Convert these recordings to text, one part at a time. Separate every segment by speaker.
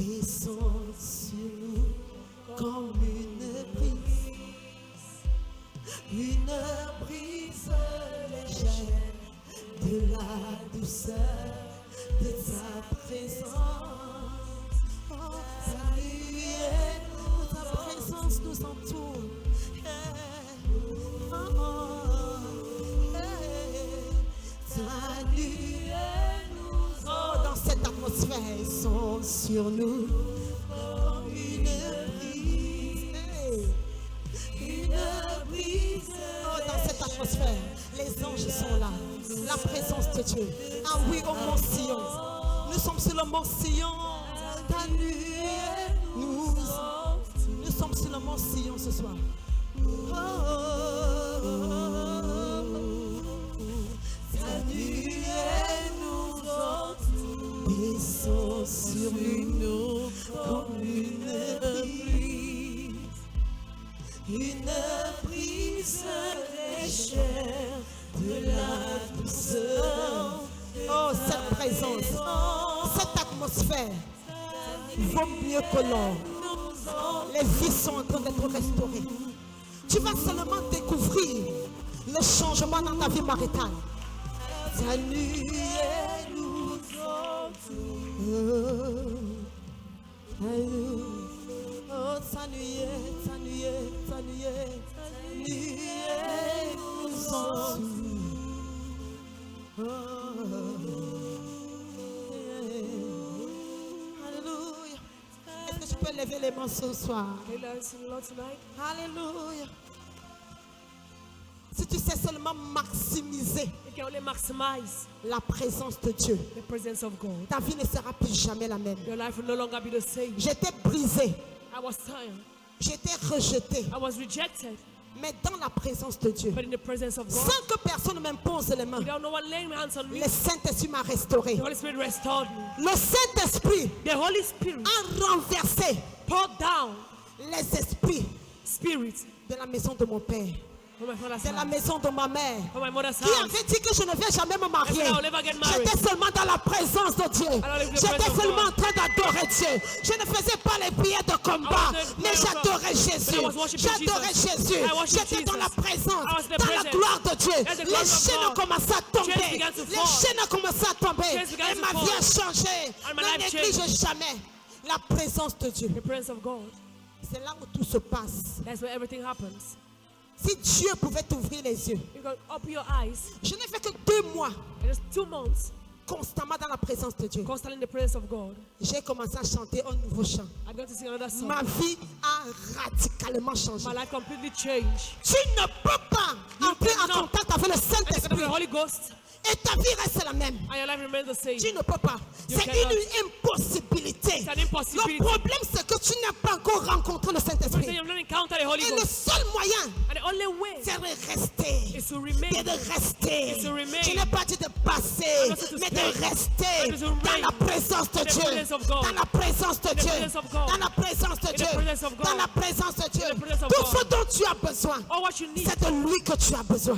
Speaker 1: descend sur nous comme une brise légère de la douceur de ta présence. Oh, saluez-nous, ta présence nous entoure. Saluez-nous. Oh, dans cette atmosphère, ils sont sur nous comme une brise. Oh, dans cette atmosphère, les anges sont là. La présence de Dieu. Ah oui, au mont Sion. Nous sommes sur le mont Sion. Nous sommes sur le mont Sion ce soir. Saluez-nous, descends sur nous comme une brise légère de la douceur. Oh, cette présence, cette atmosphère vaut mieux que l'or. Les vies sont en train d'être restaurées. Tu vas seulement découvrir le changement dans ta vie maritale. Saluez-nous. Oh, Alléluia. Est-ce que tu peux lever les mains ce soir? Alléluia. Si tu sais seulement maximiser la présence de Dieu, ta vie ne sera plus jamais la même. J'étais brisé, j'étais rejeté, mais dans la présence de Dieu, sans que personne m'impose les mains, le Saint-Esprit m'a restauré. Le Saint-Esprit a renversé les esprits de la maison de mon père, de la maison de ma mère, qui avait dit que je ne vais jamais me marier. J'étais seulement dans la présence de Dieu. J'étais seulement en train d'adorer Dieu. Je ne faisais pas les prières de combat, mais j'adorais Jésus. J'adorais Jésus. J'étais dans la présence, dans la gloire de Dieu. Les chaînes ont commencé à tomber. Les chaînes ont commencé à tomber. Et ma vie a changé. Ne néglige jamais la présence de Dieu. C'est là où tout se passe. Si Dieu pouvait t'ouvrir les yeux, je n'ai fait que 2 mois constamment dans la présence de Dieu. J'ai commencé à chanter un nouveau chant. Ma vie a radicalement changé. Tu ne peux pas entrer en contact avec le Saint-Esprit et ta vie reste la même. Tu ne peux pas. C'est une impossibilité. Le problème, c'est que tu n'as pas encore rencontré le Saint-Esprit. Et le seul moyen, c'est de rester. Et de rester. Je n'ai pas dit de passer, mais de rester dans la présence de Dieu. Dans la présence de Dieu. Dans la présence de Dieu. Dans la présence de Dieu. Tout ce dont tu as besoin, c'est de lui que tu as besoin.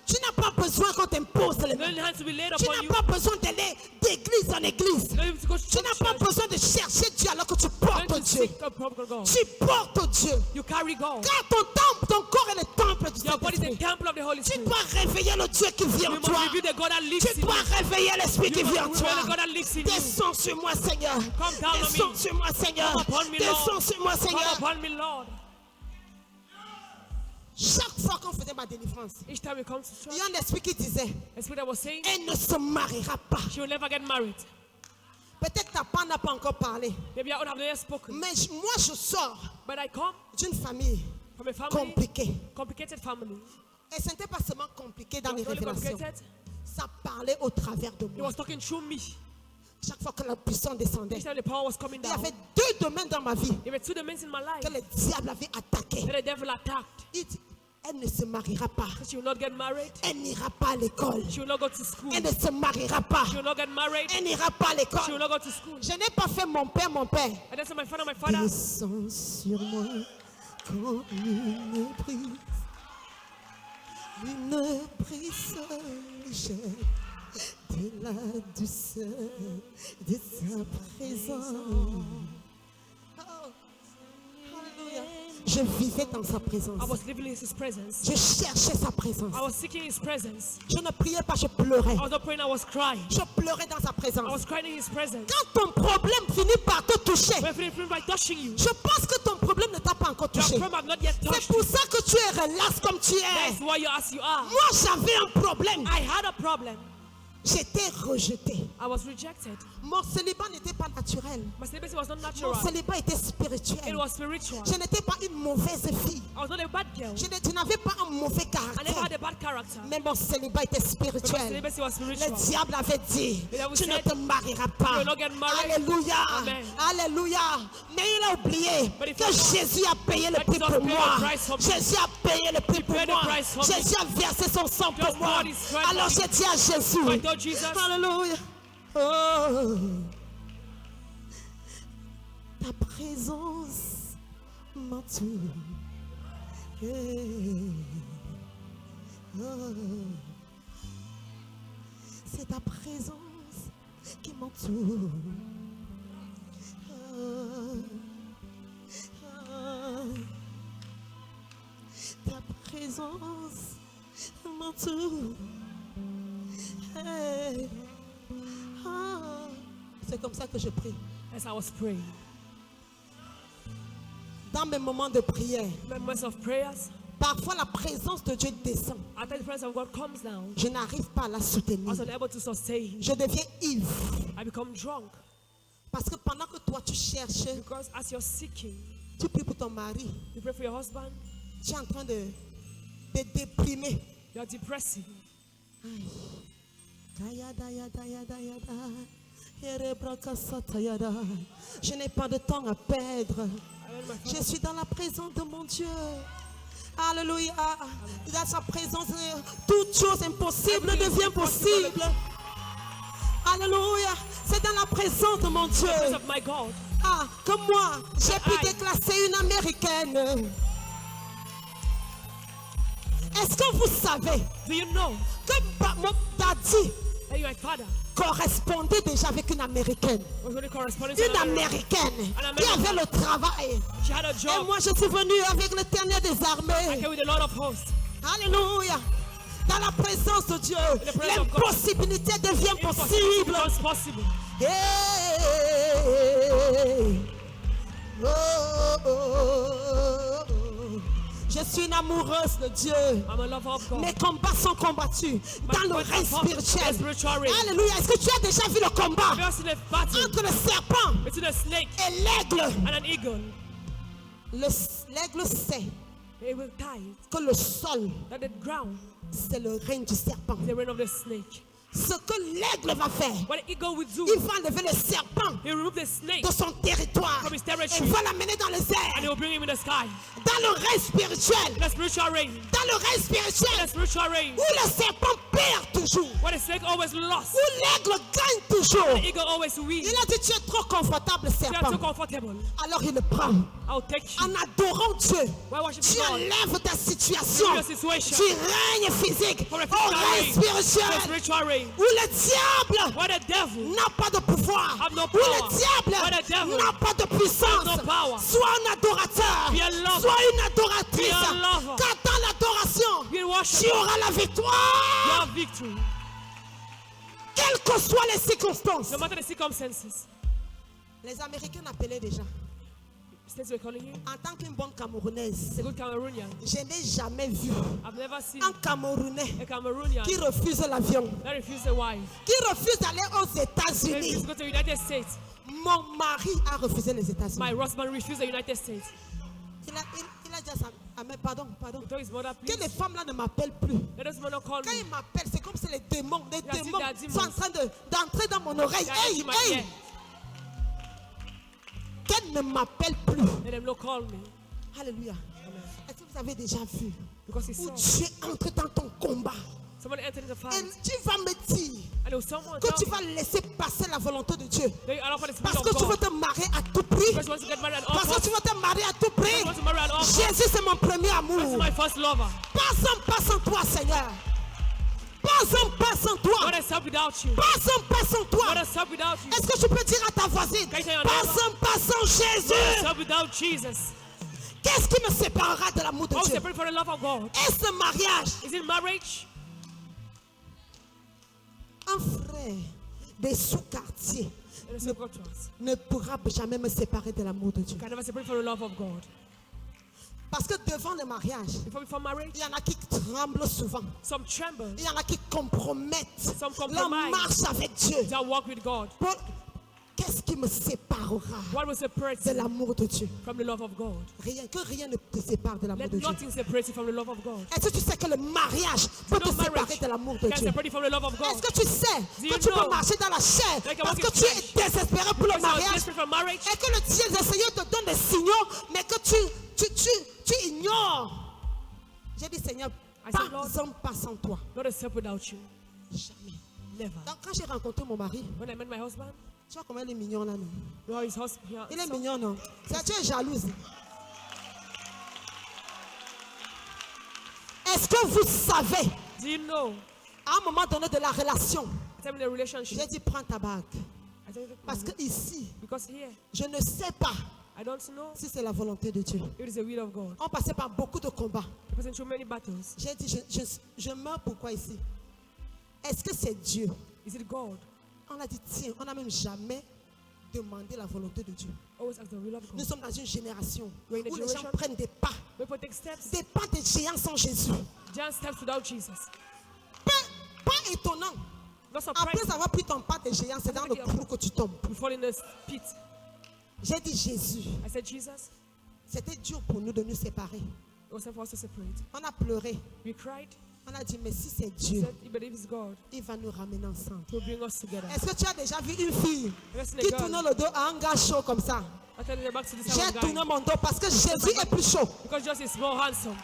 Speaker 1: Tu n'as pas besoin qu'on t'impose les mains. Tu n'as pas besoin d'aller d'église en église. Tu n'as pas besoin de chercher Dieu alors que tu portes Dieu. Tu portes Dieu. Car ton corps est le temple du Saint-Esprit. Tu dois réveiller le Dieu qui vit en toi. Tu dois réveiller l'Esprit qui vit en toi. Descends sur moi, Seigneur. Descends sur moi, Seigneur. Descends sur moi, Seigneur. Chaque fois qu'on faisait ma délivrance, il y a un esprit qui disait, elle ne se mariera pas. Peut-être ta part n'a pas encore parlé. Mais moi je sors d'une famille compliquée. Et ce n'était pas seulement compliqué dans les révélations. Ça parlait au travers de moi. Chaque fois que la puissance descendait, il y avait 2 domaines dans ma vie que le diable avait attaqué. Il dit, elle ne se mariera pas. Elle n'ira pas à l'école. Elle ne se mariera pas. Elle n'ira pas à l'école. Je n'ai pas fait mon père. Descends sur moi comme une brise légère de la douceur de sa présence. Oh, hallelujah. Je vivais dans sa présence.
Speaker 2: I was living in His presence.
Speaker 1: Je cherchais sa présence.
Speaker 2: I was seeking His presence.
Speaker 1: Je ne priais pas, je pleurais.
Speaker 2: I was not praying, I was crying.
Speaker 1: Je pleurais dans sa
Speaker 2: I
Speaker 1: présence.
Speaker 2: was crying in His presence.
Speaker 1: Quand ton problème finit par te toucher,
Speaker 2: When it by touching you,
Speaker 1: je pense que ton problème ne t'a pas encore
Speaker 2: your
Speaker 1: touché.
Speaker 2: problem have not yet
Speaker 1: C'est
Speaker 2: touched
Speaker 1: pour
Speaker 2: you.
Speaker 1: ça que tu es relax comme tu es.
Speaker 2: That's why you're as you are.
Speaker 1: Moi, j'avais un problème.
Speaker 2: I had a problem.
Speaker 1: J'étais rejetée.
Speaker 2: I was rejected.
Speaker 1: Mon célibat n'était pas naturel.
Speaker 2: My celibacy was not
Speaker 1: Mon
Speaker 2: natural.
Speaker 1: célibat était
Speaker 2: It
Speaker 1: spirituel.
Speaker 2: was spiritual.
Speaker 1: Je n'étais pas une mauvaise fille.
Speaker 2: I was not a bad girl.
Speaker 1: Je n'avais pas un mauvais
Speaker 2: I never
Speaker 1: caractère.
Speaker 2: had a bad character.
Speaker 1: Mais mon célibat était
Speaker 2: But my
Speaker 1: spirituel.
Speaker 2: celibacy was
Speaker 1: Le
Speaker 2: spiritual.
Speaker 1: diable avait dit,
Speaker 2: The devil
Speaker 1: tu ne
Speaker 2: said,
Speaker 1: te marieras
Speaker 2: "You
Speaker 1: pas.
Speaker 2: will not get married."
Speaker 1: Alléluia.
Speaker 2: Amen.
Speaker 1: Alléluia. Mais il a oublié
Speaker 2: But if
Speaker 1: que
Speaker 2: you know
Speaker 1: Jésus a payé le
Speaker 2: that
Speaker 1: prix
Speaker 2: Jesus
Speaker 1: pour
Speaker 2: paid
Speaker 1: moi.
Speaker 2: the price for me.
Speaker 1: Jésus a payé le prix
Speaker 2: He
Speaker 1: pour
Speaker 2: paid the
Speaker 1: moi.
Speaker 2: price for me.
Speaker 1: Jésus a versé son sang pour
Speaker 2: Just
Speaker 1: moi.
Speaker 2: poured his strength
Speaker 1: Alors
Speaker 2: on
Speaker 1: j'ai
Speaker 2: me.
Speaker 1: dit à Jésus,
Speaker 2: So I told Jesus,
Speaker 1: Alléluia. Oh. Ta présence m'entoure. Hey. Oh. C'est ta présence qui m'entoure. Oh. Oh. Ta présence m'entoure. Hey. Oh. C'est comme ça que je prie.
Speaker 2: as I was praying,
Speaker 1: Dans mes moments de prière,
Speaker 2: moments of prayers,
Speaker 1: parfois la présence de Dieu descend.
Speaker 2: after the presence of God comes down,
Speaker 1: Je n'arrive pas à la
Speaker 2: I
Speaker 1: soutenir.
Speaker 2: was unable to sustain.
Speaker 1: Je deviens ivre.
Speaker 2: I become drunk
Speaker 1: Parce que pendant que toi tu cherches,
Speaker 2: because as you're seeking,
Speaker 1: tu pries pour ton mari,
Speaker 2: you pray for your husband,
Speaker 1: tu es en train de déprimer.
Speaker 2: you are depressing.
Speaker 1: Je n'ai pas de temps à perdre.
Speaker 2: I went to my
Speaker 1: Je
Speaker 2: father.
Speaker 1: suis dans la présence de mon Dieu. Alléluia. Dans sa présence, toute chose impossible devient possible. Alléluia. C'est dans la présence de mon Dieu.
Speaker 2: Presence of my God.
Speaker 1: Ah, comme moi, j'ai pu déclasser une américaine. Est-ce que vous savez
Speaker 2: Do you know
Speaker 1: que mon daddy
Speaker 2: that your father
Speaker 1: correspondait déjà avec une américaine?
Speaker 2: was really corresponding to
Speaker 1: Une
Speaker 2: another?
Speaker 1: américaine
Speaker 2: An
Speaker 1: qui
Speaker 2: American.
Speaker 1: avait le travail.
Speaker 2: She had a
Speaker 1: Et
Speaker 2: job.
Speaker 1: moi, je suis venue avec l'Éternel des
Speaker 2: I
Speaker 1: armées.
Speaker 2: came with the Lord of hosts.
Speaker 1: Alléluia. Dans la présence de Dieu,
Speaker 2: the presence of God.
Speaker 1: l'impossibilité devient
Speaker 2: Impossible
Speaker 1: possible.
Speaker 2: becomes possible.
Speaker 1: Hey. Oh, oh, oh, oh. Je suis une amoureuse de Dieu.
Speaker 2: I'm a lover of God.
Speaker 1: Mes combats sont combattus dans le
Speaker 2: fights are
Speaker 1: règne
Speaker 2: fought in the
Speaker 1: spirituel.
Speaker 2: spiritual realm.
Speaker 1: Alléluia. Est-ce que tu as déjà vu le combat
Speaker 2: Have you ever seen a battle
Speaker 1: entre le serpent
Speaker 2: between a snake
Speaker 1: et l'aigle?
Speaker 2: and an eagle?
Speaker 1: L'aigle sait
Speaker 2: It will die
Speaker 1: que le sol,
Speaker 2: that the ground
Speaker 1: c'est le règne du serpent.
Speaker 2: is the reign of the snake.
Speaker 1: Ce que l'aigle va faire,
Speaker 2: What the eagle will do,
Speaker 1: il va enlever le serpent
Speaker 2: he will remove the snake
Speaker 1: de son territoire
Speaker 2: from his
Speaker 1: et
Speaker 2: territory
Speaker 1: va l'amener dans les
Speaker 2: and he
Speaker 1: airs.
Speaker 2: will bring him in the sky.
Speaker 1: Dans le règne spirituel,
Speaker 2: In the spiritual realm.
Speaker 1: dans le règne
Speaker 2: In the
Speaker 1: spirituel,
Speaker 2: spiritual realm.
Speaker 1: où le serpent perd toujours,
Speaker 2: Where the snake always lost,
Speaker 1: où l'aigle gagne toujours.
Speaker 2: the eagle always wins.
Speaker 1: Il a dit, tu es trop confortable,
Speaker 2: You are too
Speaker 1: serpent.
Speaker 2: comfortable.
Speaker 1: Alors il le prend.
Speaker 2: I'll take you.
Speaker 1: En adorant Dieu,
Speaker 2: Why worship
Speaker 1: tu
Speaker 2: God?
Speaker 1: enlèves ta situation
Speaker 2: Your situation.
Speaker 1: du règne physique
Speaker 2: From the
Speaker 1: au
Speaker 2: physical
Speaker 1: règne
Speaker 2: realm. The
Speaker 1: spirituel,
Speaker 2: spiritual realm.
Speaker 1: où le diable
Speaker 2: Where the devil
Speaker 1: n'a pas de pouvoir,
Speaker 2: have no
Speaker 1: où
Speaker 2: power.
Speaker 1: le diable
Speaker 2: Where the devil
Speaker 1: n'a pas de puissance.
Speaker 2: has no power.
Speaker 1: Sois un adorateur,
Speaker 2: Be a lover.
Speaker 1: sois une adoratrice,
Speaker 2: Be a lover.
Speaker 1: car dans l'adoration,
Speaker 2: you worship
Speaker 1: tu
Speaker 2: God.
Speaker 1: auras la
Speaker 2: You
Speaker 1: victoire,
Speaker 2: have victory.
Speaker 1: quelles que soient les circonstances.
Speaker 2: No matter the circumstances.
Speaker 1: Les Américains appelaient déjà.
Speaker 2: States were calling you.
Speaker 1: En tant qu'une bonne Camerounaise,
Speaker 2: It's a good Cameroonian.
Speaker 1: je n'ai jamais vu
Speaker 2: I've never seen
Speaker 1: un Camerounais
Speaker 2: a Cameroonian
Speaker 1: qui refuse l'avion,
Speaker 2: that refused a wife.
Speaker 1: qui refuse d'aller aux
Speaker 2: They
Speaker 1: États-Unis.
Speaker 2: refused to go to the United States.
Speaker 1: Mon mari a refusé les États-Unis.
Speaker 2: My husband refused the United States.
Speaker 1: Il a dit à sa mère, pardon.
Speaker 2: He told his mother,
Speaker 1: Que
Speaker 2: please,
Speaker 1: les femmes là ne m'appellent plus.
Speaker 2: let those men not call
Speaker 1: Quand
Speaker 2: me.
Speaker 1: ils m'appellent, c'est comme si les démons
Speaker 2: Yeah,
Speaker 1: sont en
Speaker 2: demons.
Speaker 1: train d'entrer dans mon oreille.
Speaker 2: They are
Speaker 1: Hey,
Speaker 2: in my
Speaker 1: hey,
Speaker 2: ear.
Speaker 1: qu'elle ne m'appelle plus.
Speaker 2: Let them not call me.
Speaker 1: Alléluia.
Speaker 2: Amen.
Speaker 1: Est-ce que vous avez déjà vu
Speaker 2: Because he
Speaker 1: où
Speaker 2: saw
Speaker 1: tu entres dans ton combat
Speaker 2: someone entered in the
Speaker 1: et
Speaker 2: fight.
Speaker 1: tu vas me dire
Speaker 2: And there was someone
Speaker 1: que
Speaker 2: tell
Speaker 1: tu
Speaker 2: me
Speaker 1: vas laisser passer la volonté de Dieu
Speaker 2: that you allow for the spirit
Speaker 1: parce
Speaker 2: of
Speaker 1: que tu veux
Speaker 2: God.
Speaker 1: te marier à tout prix.
Speaker 2: Because you want to get married at all
Speaker 1: Parce que
Speaker 2: costs.
Speaker 1: tu veux te marier à tout
Speaker 2: Because
Speaker 1: prix.
Speaker 2: you want to marry at all costs.
Speaker 1: Jésus, c'est mon premier
Speaker 2: This is
Speaker 1: amour.
Speaker 2: my first lover.
Speaker 1: Pas sans toi, Seigneur. Pas Pas un pas sans toi.
Speaker 2: Not a step without you.
Speaker 1: Pas un pas sans toi.
Speaker 2: Not a step without you.
Speaker 1: Est-ce que tu peux dire à ta voisine,
Speaker 2: Can you tell your
Speaker 1: pas
Speaker 2: neighbor?
Speaker 1: un pas sans
Speaker 2: Not a
Speaker 1: Jésus?
Speaker 2: step without Jesus.
Speaker 1: Qu'est-ce qui me séparera de l'amour de
Speaker 2: Oh,
Speaker 1: Dieu?
Speaker 2: separate from the love of God.
Speaker 1: Est-ce le mariage?
Speaker 2: Is it marriage?
Speaker 1: Un frère des sous-quartiers
Speaker 2: It is separate to us.
Speaker 1: ne pourra jamais me séparer de l'amour de Dieu.
Speaker 2: You can never separate from the love of God.
Speaker 1: Parce que devant le mariage,
Speaker 2: Before marriage,
Speaker 1: il y en a qui tremblent souvent.
Speaker 2: some tremble.
Speaker 1: Il y en a qui compromettent
Speaker 2: Some
Speaker 1: leur
Speaker 2: compromise.
Speaker 1: marche avec Dieu.
Speaker 2: They walk with God.
Speaker 1: Qu'est-ce qui me séparera
Speaker 2: What will separate
Speaker 1: de
Speaker 2: you
Speaker 1: l'amour de Dieu?
Speaker 2: from the love of God?
Speaker 1: Rien, que rien ne te sépare de l'amour
Speaker 2: Let
Speaker 1: de Dieu.
Speaker 2: nothing separate you from the love of God.
Speaker 1: Est-ce que tu sais que le mariage peut te
Speaker 2: No
Speaker 1: séparer
Speaker 2: marriage
Speaker 1: de l'amour de
Speaker 2: can
Speaker 1: Dieu?
Speaker 2: separate you from the love of
Speaker 1: Est-ce
Speaker 2: God.
Speaker 1: que tu sais
Speaker 2: Do
Speaker 1: que
Speaker 2: you
Speaker 1: tu peux
Speaker 2: know
Speaker 1: marcher dans la chair
Speaker 2: that you can
Speaker 1: parce
Speaker 2: walk
Speaker 1: que
Speaker 2: in
Speaker 1: tu es
Speaker 2: flesh?
Speaker 1: désespéré pour le
Speaker 2: Because you are
Speaker 1: mariage
Speaker 2: desperate for marriage.
Speaker 1: et que le Seigneur te donne des signaux mais que tu ignores? J'ai dit Seigneur,
Speaker 2: I
Speaker 1: pas
Speaker 2: said, Lord,
Speaker 1: un pas sans toi.
Speaker 2: Not a step without you.
Speaker 1: Jamais.
Speaker 2: Never.
Speaker 1: Donc quand j'ai rencontré mon mari,
Speaker 2: When I met my husband,
Speaker 1: tu vois comment il est mignon là, non?
Speaker 2: no, his husband.
Speaker 1: Il est mignon, non? Ça, tu es jalouse. Est-ce que vous savez,
Speaker 2: Do you know?
Speaker 1: à un moment donné de la relation,
Speaker 2: Tell me the relationship.
Speaker 1: j'ai dit prends ta bague.
Speaker 2: I said,
Speaker 1: Parce que ici,
Speaker 2: because here,
Speaker 1: je ne sais pas
Speaker 2: I don't know
Speaker 1: si c'est la volonté de Dieu.
Speaker 2: if it is the will of God.
Speaker 1: On passait par beaucoup de combats.
Speaker 2: It was in too many battles.
Speaker 1: J'ai dit, je meurs pourquoi ici? Est-ce que c'est Dieu?
Speaker 2: Is it God?
Speaker 1: On a dit, tiens, on n'a même jamais demandé la volonté de Dieu.
Speaker 2: Always ask the will of
Speaker 1: Nous
Speaker 2: God.
Speaker 1: sommes dans une génération
Speaker 2: We're in a
Speaker 1: où les gens
Speaker 2: generation
Speaker 1: prennent des pas
Speaker 2: People take steps.
Speaker 1: de géants sans Jésus.
Speaker 2: Giant steps without Jesus.
Speaker 1: Pas étonnant.
Speaker 2: Not surprising.
Speaker 1: Après avoir pris ton pas de géant, c'est dans le trou que tu tombes.
Speaker 2: You fall in the pit.
Speaker 1: J'ai dit Jésus.
Speaker 2: I said, Jesus,
Speaker 1: C'était dur pour nous de nous séparer.
Speaker 2: it was time for us to separate.
Speaker 1: On a pleuré.
Speaker 2: We cried.
Speaker 1: On a dit, mais si c'est
Speaker 2: We
Speaker 1: Dieu,
Speaker 2: said, he believes it's God
Speaker 1: il va nous ramener ensemble.
Speaker 2: to bring us together.
Speaker 1: Est-ce que tu as déjà vu une fille
Speaker 2: Have you seen
Speaker 1: qui
Speaker 2: a
Speaker 1: tourne
Speaker 2: girl?
Speaker 1: le dos à un gars chaud comme ça?
Speaker 2: I tell you back to this
Speaker 1: J'ai
Speaker 2: other
Speaker 1: tourné
Speaker 2: guy.
Speaker 1: mon dos parce que Jésus est plus chaud.
Speaker 2: Because Jesus is more handsome.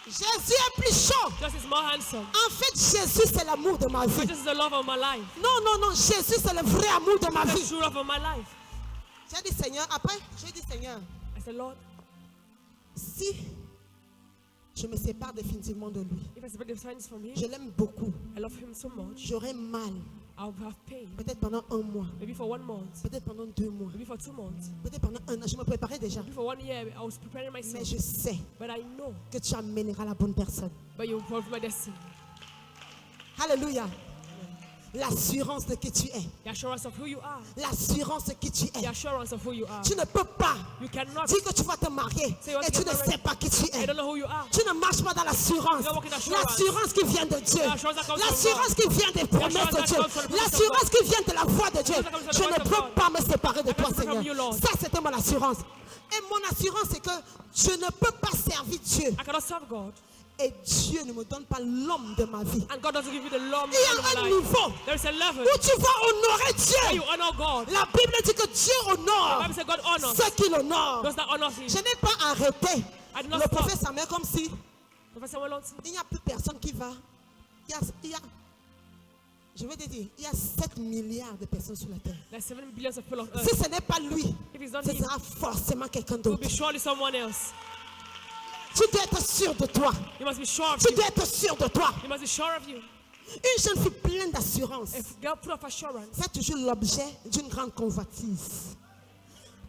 Speaker 1: Jésus est plus chaud.
Speaker 2: Jesus is more handsome.
Speaker 1: En fait, Jésus, c'est l'amour de ma vie.
Speaker 2: Jesus is the love of my life.
Speaker 1: Non, non, non, Jésus, c'est le vrai amour de ma
Speaker 2: The
Speaker 1: vie.
Speaker 2: true love of my life.
Speaker 1: J'ai dit, Seigneur, après, j'ai dit, Seigneur,
Speaker 2: I said, Lord,
Speaker 1: si je me sépare définitivement de lui,
Speaker 2: if I separate the signs from him,
Speaker 1: je l'aime beaucoup,
Speaker 2: I love him so much,
Speaker 1: j'aurai mal,
Speaker 2: I'll have pain.
Speaker 1: peut-être pendant un mois,
Speaker 2: Maybe for 1 month,
Speaker 1: peut-être pendant 2 mois,
Speaker 2: maybe for 2 months,
Speaker 1: peut-être pendant un an. Je me préparais déjà.
Speaker 2: maybe for 1 year. I was preparing
Speaker 1: Mais
Speaker 2: myself.
Speaker 1: je sais
Speaker 2: But I know,
Speaker 1: que tu amèneras la bonne personne.
Speaker 2: but you fulfill my destiny.
Speaker 1: Alléluia. L'assurance de qui tu es.
Speaker 2: The assurance of who you are.
Speaker 1: L'assurance de qui tu
Speaker 2: The
Speaker 1: es.
Speaker 2: assurance of who you are.
Speaker 1: Tu ne peux pas
Speaker 2: You cannot.
Speaker 1: dire que tu vas te marier
Speaker 2: Say you want
Speaker 1: et
Speaker 2: to
Speaker 1: tu
Speaker 2: get
Speaker 1: ne
Speaker 2: married.
Speaker 1: sais pas qui tu
Speaker 2: I
Speaker 1: es.
Speaker 2: don't know who you are.
Speaker 1: Tu ne marches pas dans l'assurance.
Speaker 2: You don't walk in assurance.
Speaker 1: L'assurance qui vient de Dieu.
Speaker 2: assurance that comes from
Speaker 1: L'assurance qui vient des promesses
Speaker 2: assurance
Speaker 1: de
Speaker 2: that
Speaker 1: Dieu.
Speaker 2: comes from the promise of
Speaker 1: L'assurance qui vient de la voix de Dieu.
Speaker 2: assurance that comes from the
Speaker 1: Je ne
Speaker 2: voice of
Speaker 1: peux
Speaker 2: God.
Speaker 1: pas me séparer de
Speaker 2: I
Speaker 1: toi,
Speaker 2: can separate from
Speaker 1: Seigneur.
Speaker 2: you, Lord.
Speaker 1: Ça, c'était mon assurance. Et mon assurance, c'est que je ne peux pas servir Dieu.
Speaker 2: I cannot serve God.
Speaker 1: Et Dieu ne me donne pas l'homme de ma vie.
Speaker 2: And God doesn't give you the love
Speaker 1: Il y
Speaker 2: of
Speaker 1: a
Speaker 2: my
Speaker 1: un
Speaker 2: life.
Speaker 1: niveau
Speaker 2: There is a level
Speaker 1: où tu vas honorer
Speaker 2: where
Speaker 1: Dieu.
Speaker 2: you honor God.
Speaker 1: La Bible dit que Dieu
Speaker 2: The
Speaker 1: honore
Speaker 2: Bible says God honors
Speaker 1: ceux qui l'honorent.
Speaker 2: those that honor him.
Speaker 1: Je n'ai pas arrêté
Speaker 2: I did not
Speaker 1: le
Speaker 2: stop.
Speaker 1: prophète Samuel comme si
Speaker 2: Professor Walonsi,
Speaker 1: il n'y a plus personne qui va. Je vais te dire, il y a 7 milliards de personnes sur la terre.
Speaker 2: there's 7 billions of people on earth.
Speaker 1: Si ce n'est pas lui,
Speaker 2: If it's not
Speaker 1: ce
Speaker 2: him,
Speaker 1: sera forcément quelqu'un
Speaker 2: it will
Speaker 1: d'autre.
Speaker 2: be surely someone else.
Speaker 1: Tu dois être sûr de toi.
Speaker 2: You must be sure of
Speaker 1: Tu
Speaker 2: you.
Speaker 1: dois être sûr de toi.
Speaker 2: You must be sure of you.
Speaker 1: Une jeune fille pleine d'assurance,
Speaker 2: A girl full of assurance.
Speaker 1: c'est toujours l'objet d'une grande convoitise.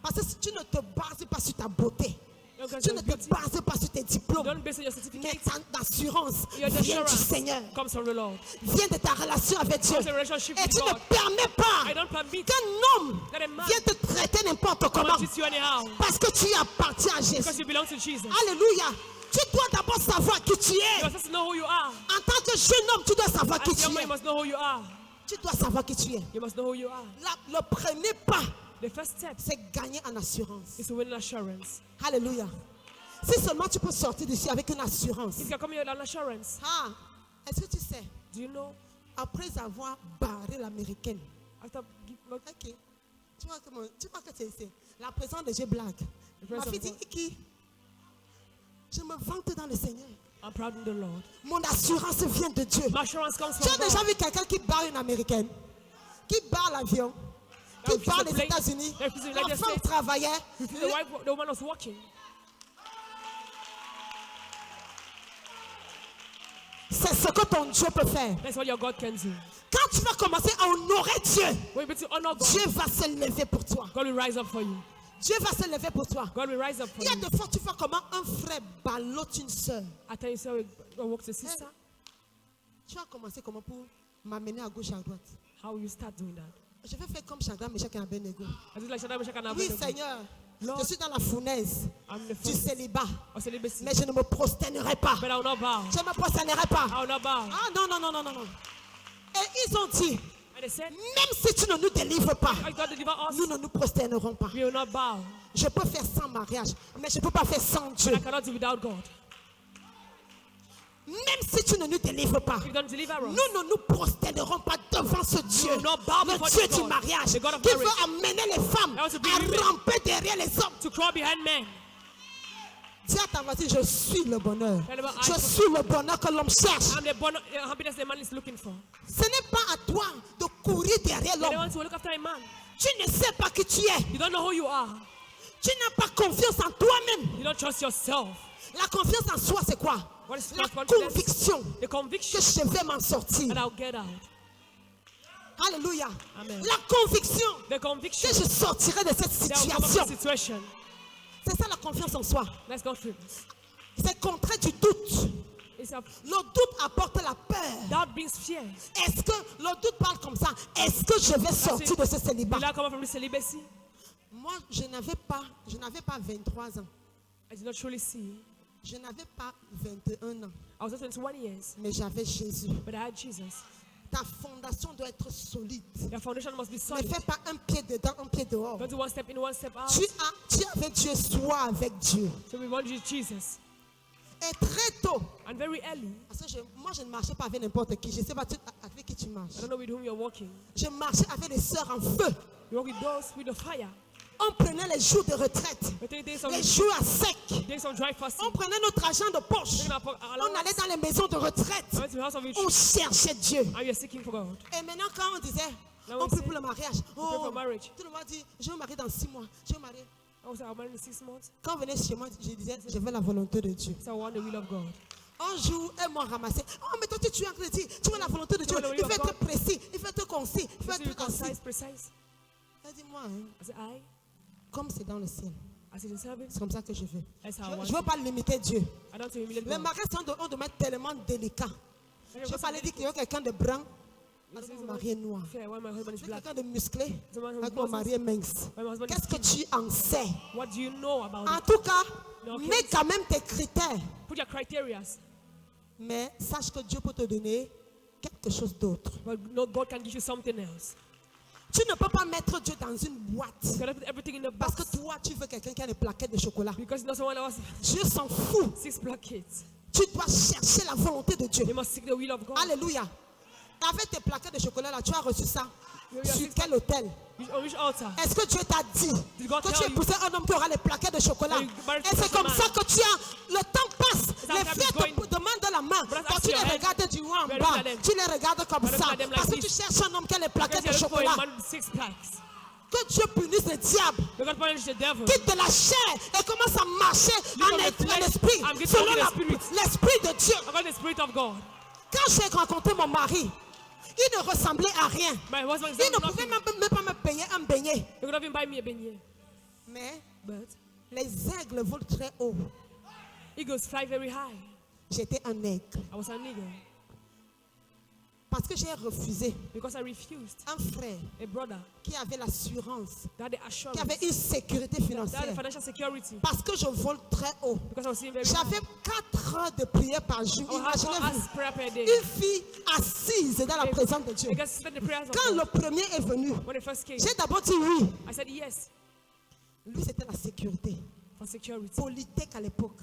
Speaker 1: Parce que si tu ne te bases pas sur ta beauté,
Speaker 2: Your girl
Speaker 1: tu
Speaker 2: is
Speaker 1: ne te
Speaker 2: beauty.
Speaker 1: bases pas sur tes diplômes,
Speaker 2: Don't base on your
Speaker 1: mais
Speaker 2: certificate.
Speaker 1: ta assurance
Speaker 2: Your
Speaker 1: vient du
Speaker 2: assurance
Speaker 1: Seigneur,
Speaker 2: comes from the Lord.
Speaker 1: vient de ta relation avec Dieu.
Speaker 2: Comes a relationship
Speaker 1: Et
Speaker 2: with
Speaker 1: tu ne
Speaker 2: God.
Speaker 1: permets pas
Speaker 2: I don't permit
Speaker 1: qu'un homme
Speaker 2: that a man
Speaker 1: vienne te traiter n'importe comment
Speaker 2: to treat you anyhow
Speaker 1: parce que tu appartiens à
Speaker 2: because
Speaker 1: Jésus.
Speaker 2: you belong to Jesus.
Speaker 1: Alléluia. Tu dois d'abord savoir qui tu
Speaker 2: You
Speaker 1: es.
Speaker 2: must know who you are.
Speaker 1: En tant que jeune homme, tu dois savoir qui
Speaker 2: As a
Speaker 1: tu
Speaker 2: young man,
Speaker 1: es.
Speaker 2: you must know who you are.
Speaker 1: Tu dois savoir qui tu es.
Speaker 2: You must know who you are.
Speaker 1: Le premier pas,
Speaker 2: The first step
Speaker 1: c'est gagner en assurance.
Speaker 2: is to win an assurance.
Speaker 1: Alléluia. Si seulement tu peux sortir d'ici avec une assurance.
Speaker 2: If you come here with an assurance,
Speaker 1: Ah, est-ce que tu sais,
Speaker 2: do you know
Speaker 1: après avoir barré l'américaine,
Speaker 2: after
Speaker 1: ok, tu vois que c'est la présence de Dieu blague. Ma
Speaker 2: presence
Speaker 1: fille
Speaker 2: of
Speaker 1: dit,
Speaker 2: God.
Speaker 1: Iki, je me vante dans le Seigneur.
Speaker 2: I'm proud in the Lord.
Speaker 1: Mon assurance vient de Dieu.
Speaker 2: My assurance comes
Speaker 1: Tu as
Speaker 2: from
Speaker 1: déjà
Speaker 2: God.
Speaker 1: vu quelqu'un qui barre une américaine, qui barre l'avion, qui
Speaker 2: refuse
Speaker 1: barre
Speaker 2: the
Speaker 1: les
Speaker 2: plane,
Speaker 1: États-Unis.
Speaker 2: refuse the
Speaker 1: La
Speaker 2: United
Speaker 1: femme
Speaker 2: States.
Speaker 1: travaillait.
Speaker 2: The woman was walking.
Speaker 1: C'est ce que que ton Dieu peut faire.
Speaker 2: That's what your God can do.
Speaker 1: Quand tu vas commencer à honorer Dieu,
Speaker 2: When you begin to honor God,
Speaker 1: Dieu va se lever pour toi.
Speaker 2: God will rise up for you.
Speaker 1: Dieu va se lever pour toi.
Speaker 2: God will rise up for
Speaker 1: Il y a
Speaker 2: you.
Speaker 1: des fois, tu vois comment un frère ballotte une soeur.
Speaker 2: I tell you, so God walks a sister.
Speaker 1: Tu vas commencer comment pour m'amener à gauche, à droite.
Speaker 2: How will you start doing that?
Speaker 1: Je vais faire comme Shadrach, Meshach et Abednego.
Speaker 2: I just like Shadrach, Meshach, and
Speaker 1: Oui,
Speaker 2: Abednego.
Speaker 1: Seigneur,
Speaker 2: Lord,
Speaker 1: je suis dans la fournaise
Speaker 2: I'm the
Speaker 1: du
Speaker 2: first
Speaker 1: célibat,
Speaker 2: of celibacy,
Speaker 1: mais je ne me prosternerai pas.
Speaker 2: but I will not bow.
Speaker 1: Je ne me prosternerai pas.
Speaker 2: I will not bow.
Speaker 1: Ah non, non, non, non, non, non. Et ils ont dit,
Speaker 2: And they said,
Speaker 1: même si tu ne nous délivres pas,
Speaker 2: I God deliver us.
Speaker 1: nous ne nous prosternerons pas.
Speaker 2: We will not bow.
Speaker 1: Je peux faire sans mariage, mais je ne peux pas faire sans Dieu.
Speaker 2: But I cannot do without God.
Speaker 1: Même si tu ne nous délivres pas,
Speaker 2: If you don't deliver us,
Speaker 1: nous ne nous prosternerons pas devant ce Dieu,
Speaker 2: will not bow
Speaker 1: le
Speaker 2: before
Speaker 1: Dieu
Speaker 2: this
Speaker 1: du
Speaker 2: God,
Speaker 1: mariage,
Speaker 2: the God of
Speaker 1: qui
Speaker 2: marriage,
Speaker 1: veut amener les femmes
Speaker 2: that wants to bring
Speaker 1: à
Speaker 2: women
Speaker 1: ramper derrière les hommes.
Speaker 2: to crawl behind men.
Speaker 1: Dis à ta voisine, je suis le bonheur.
Speaker 2: Tell them,
Speaker 1: Je suis le bonheur que l'homme cherche.
Speaker 2: I'm the happiness the man is looking for.
Speaker 1: Ce n'est pas à toi de courir derrière
Speaker 2: They
Speaker 1: l'homme.
Speaker 2: want to look after a man.
Speaker 1: Tu ne sais pas qui tu es.
Speaker 2: You don't know who you are.
Speaker 1: Tu n'as pas confiance en toi-même.
Speaker 2: You don't trust yourself.
Speaker 1: La confiance en soi, c'est quoi?
Speaker 2: What is
Speaker 1: La
Speaker 2: self-confidence?
Speaker 1: conviction
Speaker 2: The
Speaker 1: que
Speaker 2: conviction
Speaker 1: je vais m'en sortir.
Speaker 2: that I'll get out.
Speaker 1: Alléluia.
Speaker 2: Amen.
Speaker 1: La conviction
Speaker 2: The conviction
Speaker 1: que je sortirai de cette
Speaker 2: that will come
Speaker 1: situation.
Speaker 2: from the situation.
Speaker 1: C'est ça la confiance en soi.
Speaker 2: That's confidence.
Speaker 1: C'est contraire du doute.
Speaker 2: It's a,
Speaker 1: Le doute apporte la peur.
Speaker 2: doubt brings fear.
Speaker 1: Est-ce que le doute parle comme ça? Est-ce que je vais sortir de ce célibat?
Speaker 2: Will I come out from the celibacy?
Speaker 1: Moi, je n'avais pas 23 ans.
Speaker 2: I did not truly see.
Speaker 1: Je n'avais pas 21 ans.
Speaker 2: I was just 21 years,
Speaker 1: Mais j'avais Jésus.
Speaker 2: but I had Jesus.
Speaker 1: Ta fondation doit être solide.
Speaker 2: Your foundation must be
Speaker 1: Ne
Speaker 2: solid.
Speaker 1: fais pas un pied dedans, un pied dehors.
Speaker 2: Don't do one step in, one step out.
Speaker 1: Tu es avec Dieu, sois avec Dieu.
Speaker 2: So we want Jesus.
Speaker 1: Et très tôt,
Speaker 2: And very early,
Speaker 1: parce que moi je ne marchais pas avec n'importe qui. Je ne sais pas avec qui tu marches.
Speaker 2: I don't know with whom you're walking.
Speaker 1: Je marchais avec les sœurs en feu.
Speaker 2: You walk with those with the fire.
Speaker 1: On prenait les jours de retraite,
Speaker 2: We take days of,
Speaker 1: les jours à sec.
Speaker 2: days of dry fasting.
Speaker 1: On prenait notre argent de poche. On allait dans les maisons de retraite.
Speaker 2: I went to the house of
Speaker 1: On
Speaker 2: retreat.
Speaker 1: cherchait Dieu.
Speaker 2: And we are seeking for God.
Speaker 1: Et maintenant, quand on disait,
Speaker 2: Now
Speaker 1: on
Speaker 2: we
Speaker 1: prie
Speaker 2: say,
Speaker 1: pour le mariage.
Speaker 2: pray for marriage.
Speaker 1: Tout le monde dit, je vais me marier dans 6 mois. Je vais me marier.
Speaker 2: I was married in 6 months.
Speaker 1: Quand on venait chez moi, je disais, je veux la volonté de Dieu.
Speaker 2: So I want the will of God.
Speaker 1: Un jour, elles m'ont ramassé. Oh, mais toi, tu es en crédit. Tu veux la volonté de Dieu.
Speaker 2: veux la will
Speaker 1: Il
Speaker 2: of
Speaker 1: faut être
Speaker 2: God.
Speaker 1: précis. Il faut être concis. Il faut
Speaker 2: Just to be
Speaker 1: être concis.
Speaker 2: concise, precise.
Speaker 1: Elle dit, moi, hein,
Speaker 2: I said,
Speaker 1: comme c'est dans le ciel,
Speaker 2: I said, in heaven,
Speaker 1: c'est comme ça que je veux.
Speaker 2: that's how I
Speaker 1: Je
Speaker 2: want
Speaker 1: ne veux
Speaker 2: it.
Speaker 1: pas limiter Dieu.
Speaker 2: I don't want to humiliate
Speaker 1: Les
Speaker 2: God.
Speaker 1: mariages sont de domaine tellement délicat. Je ne vais pas aller dire qu'il y a quelqu'un de brun avec mon mari est noir.
Speaker 2: Fear when my husband is
Speaker 1: Je veux
Speaker 2: black.
Speaker 1: quelqu'un de musclé
Speaker 2: Someone who's
Speaker 1: avec mon mari est mince.
Speaker 2: When my husband is
Speaker 1: Qu'est-ce que
Speaker 2: skinny.
Speaker 1: tu en sais?
Speaker 2: What do you know about
Speaker 1: En
Speaker 2: it?
Speaker 1: tout cas,
Speaker 2: No, okay.
Speaker 1: mets quand même tes critères.
Speaker 2: Put your criteria.
Speaker 1: Mais sache que Dieu peut te donner quelque chose d'autre.
Speaker 2: But no, God can give you something else.
Speaker 1: Tu ne peux pas mettre Dieu dans une boîte.
Speaker 2: You cannot put everything in the
Speaker 1: Parce
Speaker 2: box.
Speaker 1: que toi, tu veux quelqu'un qui a des plaquettes de chocolat.
Speaker 2: Because you know someone else
Speaker 1: Dieu s'en fout.
Speaker 2: 6 plaquettes.
Speaker 1: Tu dois chercher la volonté de Dieu.
Speaker 2: You must seek the will of God.
Speaker 1: Alléluia. Avec tes plaquettes de chocolat, là, tu as reçu ça.
Speaker 2: Oui,
Speaker 1: Sur
Speaker 2: oui,
Speaker 1: quel hôtel?
Speaker 2: On which altar?
Speaker 1: Est-ce que Dieu t'a dit
Speaker 2: Did God
Speaker 1: que tu
Speaker 2: tell you?
Speaker 1: épousais un homme qui aura les plaquettes de chocolat?
Speaker 2: That you married
Speaker 1: Et c'est
Speaker 2: such a
Speaker 1: comme
Speaker 2: man?
Speaker 1: ça que tu as. Le temps passe.
Speaker 2: that
Speaker 1: Les
Speaker 2: time
Speaker 1: filles
Speaker 2: is going.
Speaker 1: te demandent la main.
Speaker 2: Brothers
Speaker 1: Quand
Speaker 2: ask
Speaker 1: tu les
Speaker 2: your head.
Speaker 1: regardes du haut en
Speaker 2: Where
Speaker 1: bas,
Speaker 2: is them?
Speaker 1: tu les regardes comme
Speaker 2: Brothers
Speaker 1: ça.
Speaker 2: look at them like
Speaker 1: Parce que
Speaker 2: this.
Speaker 1: tu cherches un homme qui a les plaquettes
Speaker 2: Because
Speaker 1: de
Speaker 2: you're looking for
Speaker 1: chocolat.
Speaker 2: a man with 6 packs.
Speaker 1: Que Dieu punisse le diable.
Speaker 2: You're going to punish the devil.
Speaker 1: Quitte de la chair et commence à marcher
Speaker 2: Live
Speaker 1: en
Speaker 2: of the flesh
Speaker 1: esprit.
Speaker 2: and get
Speaker 1: Selon
Speaker 2: to the spirit.
Speaker 1: l'esprit de Dieu.
Speaker 2: I got the Spirit of God.
Speaker 1: Quand j'ai rencontré mon mari, il ne ressemblait à rien.
Speaker 2: My husband is
Speaker 1: Il ne
Speaker 2: not
Speaker 1: pouvait
Speaker 2: nothing.
Speaker 1: même pas me payer un beignet.
Speaker 2: You could even buy me a beignet.
Speaker 1: Mais
Speaker 2: But
Speaker 1: les aigles volent très haut.
Speaker 2: eagles fly very high.
Speaker 1: J'étais un aigle.
Speaker 2: I was an eagle.
Speaker 1: Parce que j'ai refusé
Speaker 2: Because I refused.
Speaker 1: un frère
Speaker 2: A brother
Speaker 1: qui avait l'assurance,
Speaker 2: that had the assurance,
Speaker 1: qui avait une sécurité
Speaker 2: that had the
Speaker 1: financière.
Speaker 2: financial security.
Speaker 1: Parce que je vole très haut.
Speaker 2: Because I was seeing very
Speaker 1: J'avais
Speaker 2: high.
Speaker 1: 4 heures de prière par jour.
Speaker 2: I had 4
Speaker 1: Imaginez-vous.
Speaker 2: hours prayer per day.
Speaker 1: Une fille assise dans la présence de Dieu.
Speaker 2: Because I spent the prayers of
Speaker 1: Quand
Speaker 2: God.
Speaker 1: le premier est venu,
Speaker 2: When it first came,
Speaker 1: j'ai d'abord dit oui.
Speaker 2: I said yes
Speaker 1: Lui, c'était la sécurité.
Speaker 2: for security.
Speaker 1: Politique à l'époque.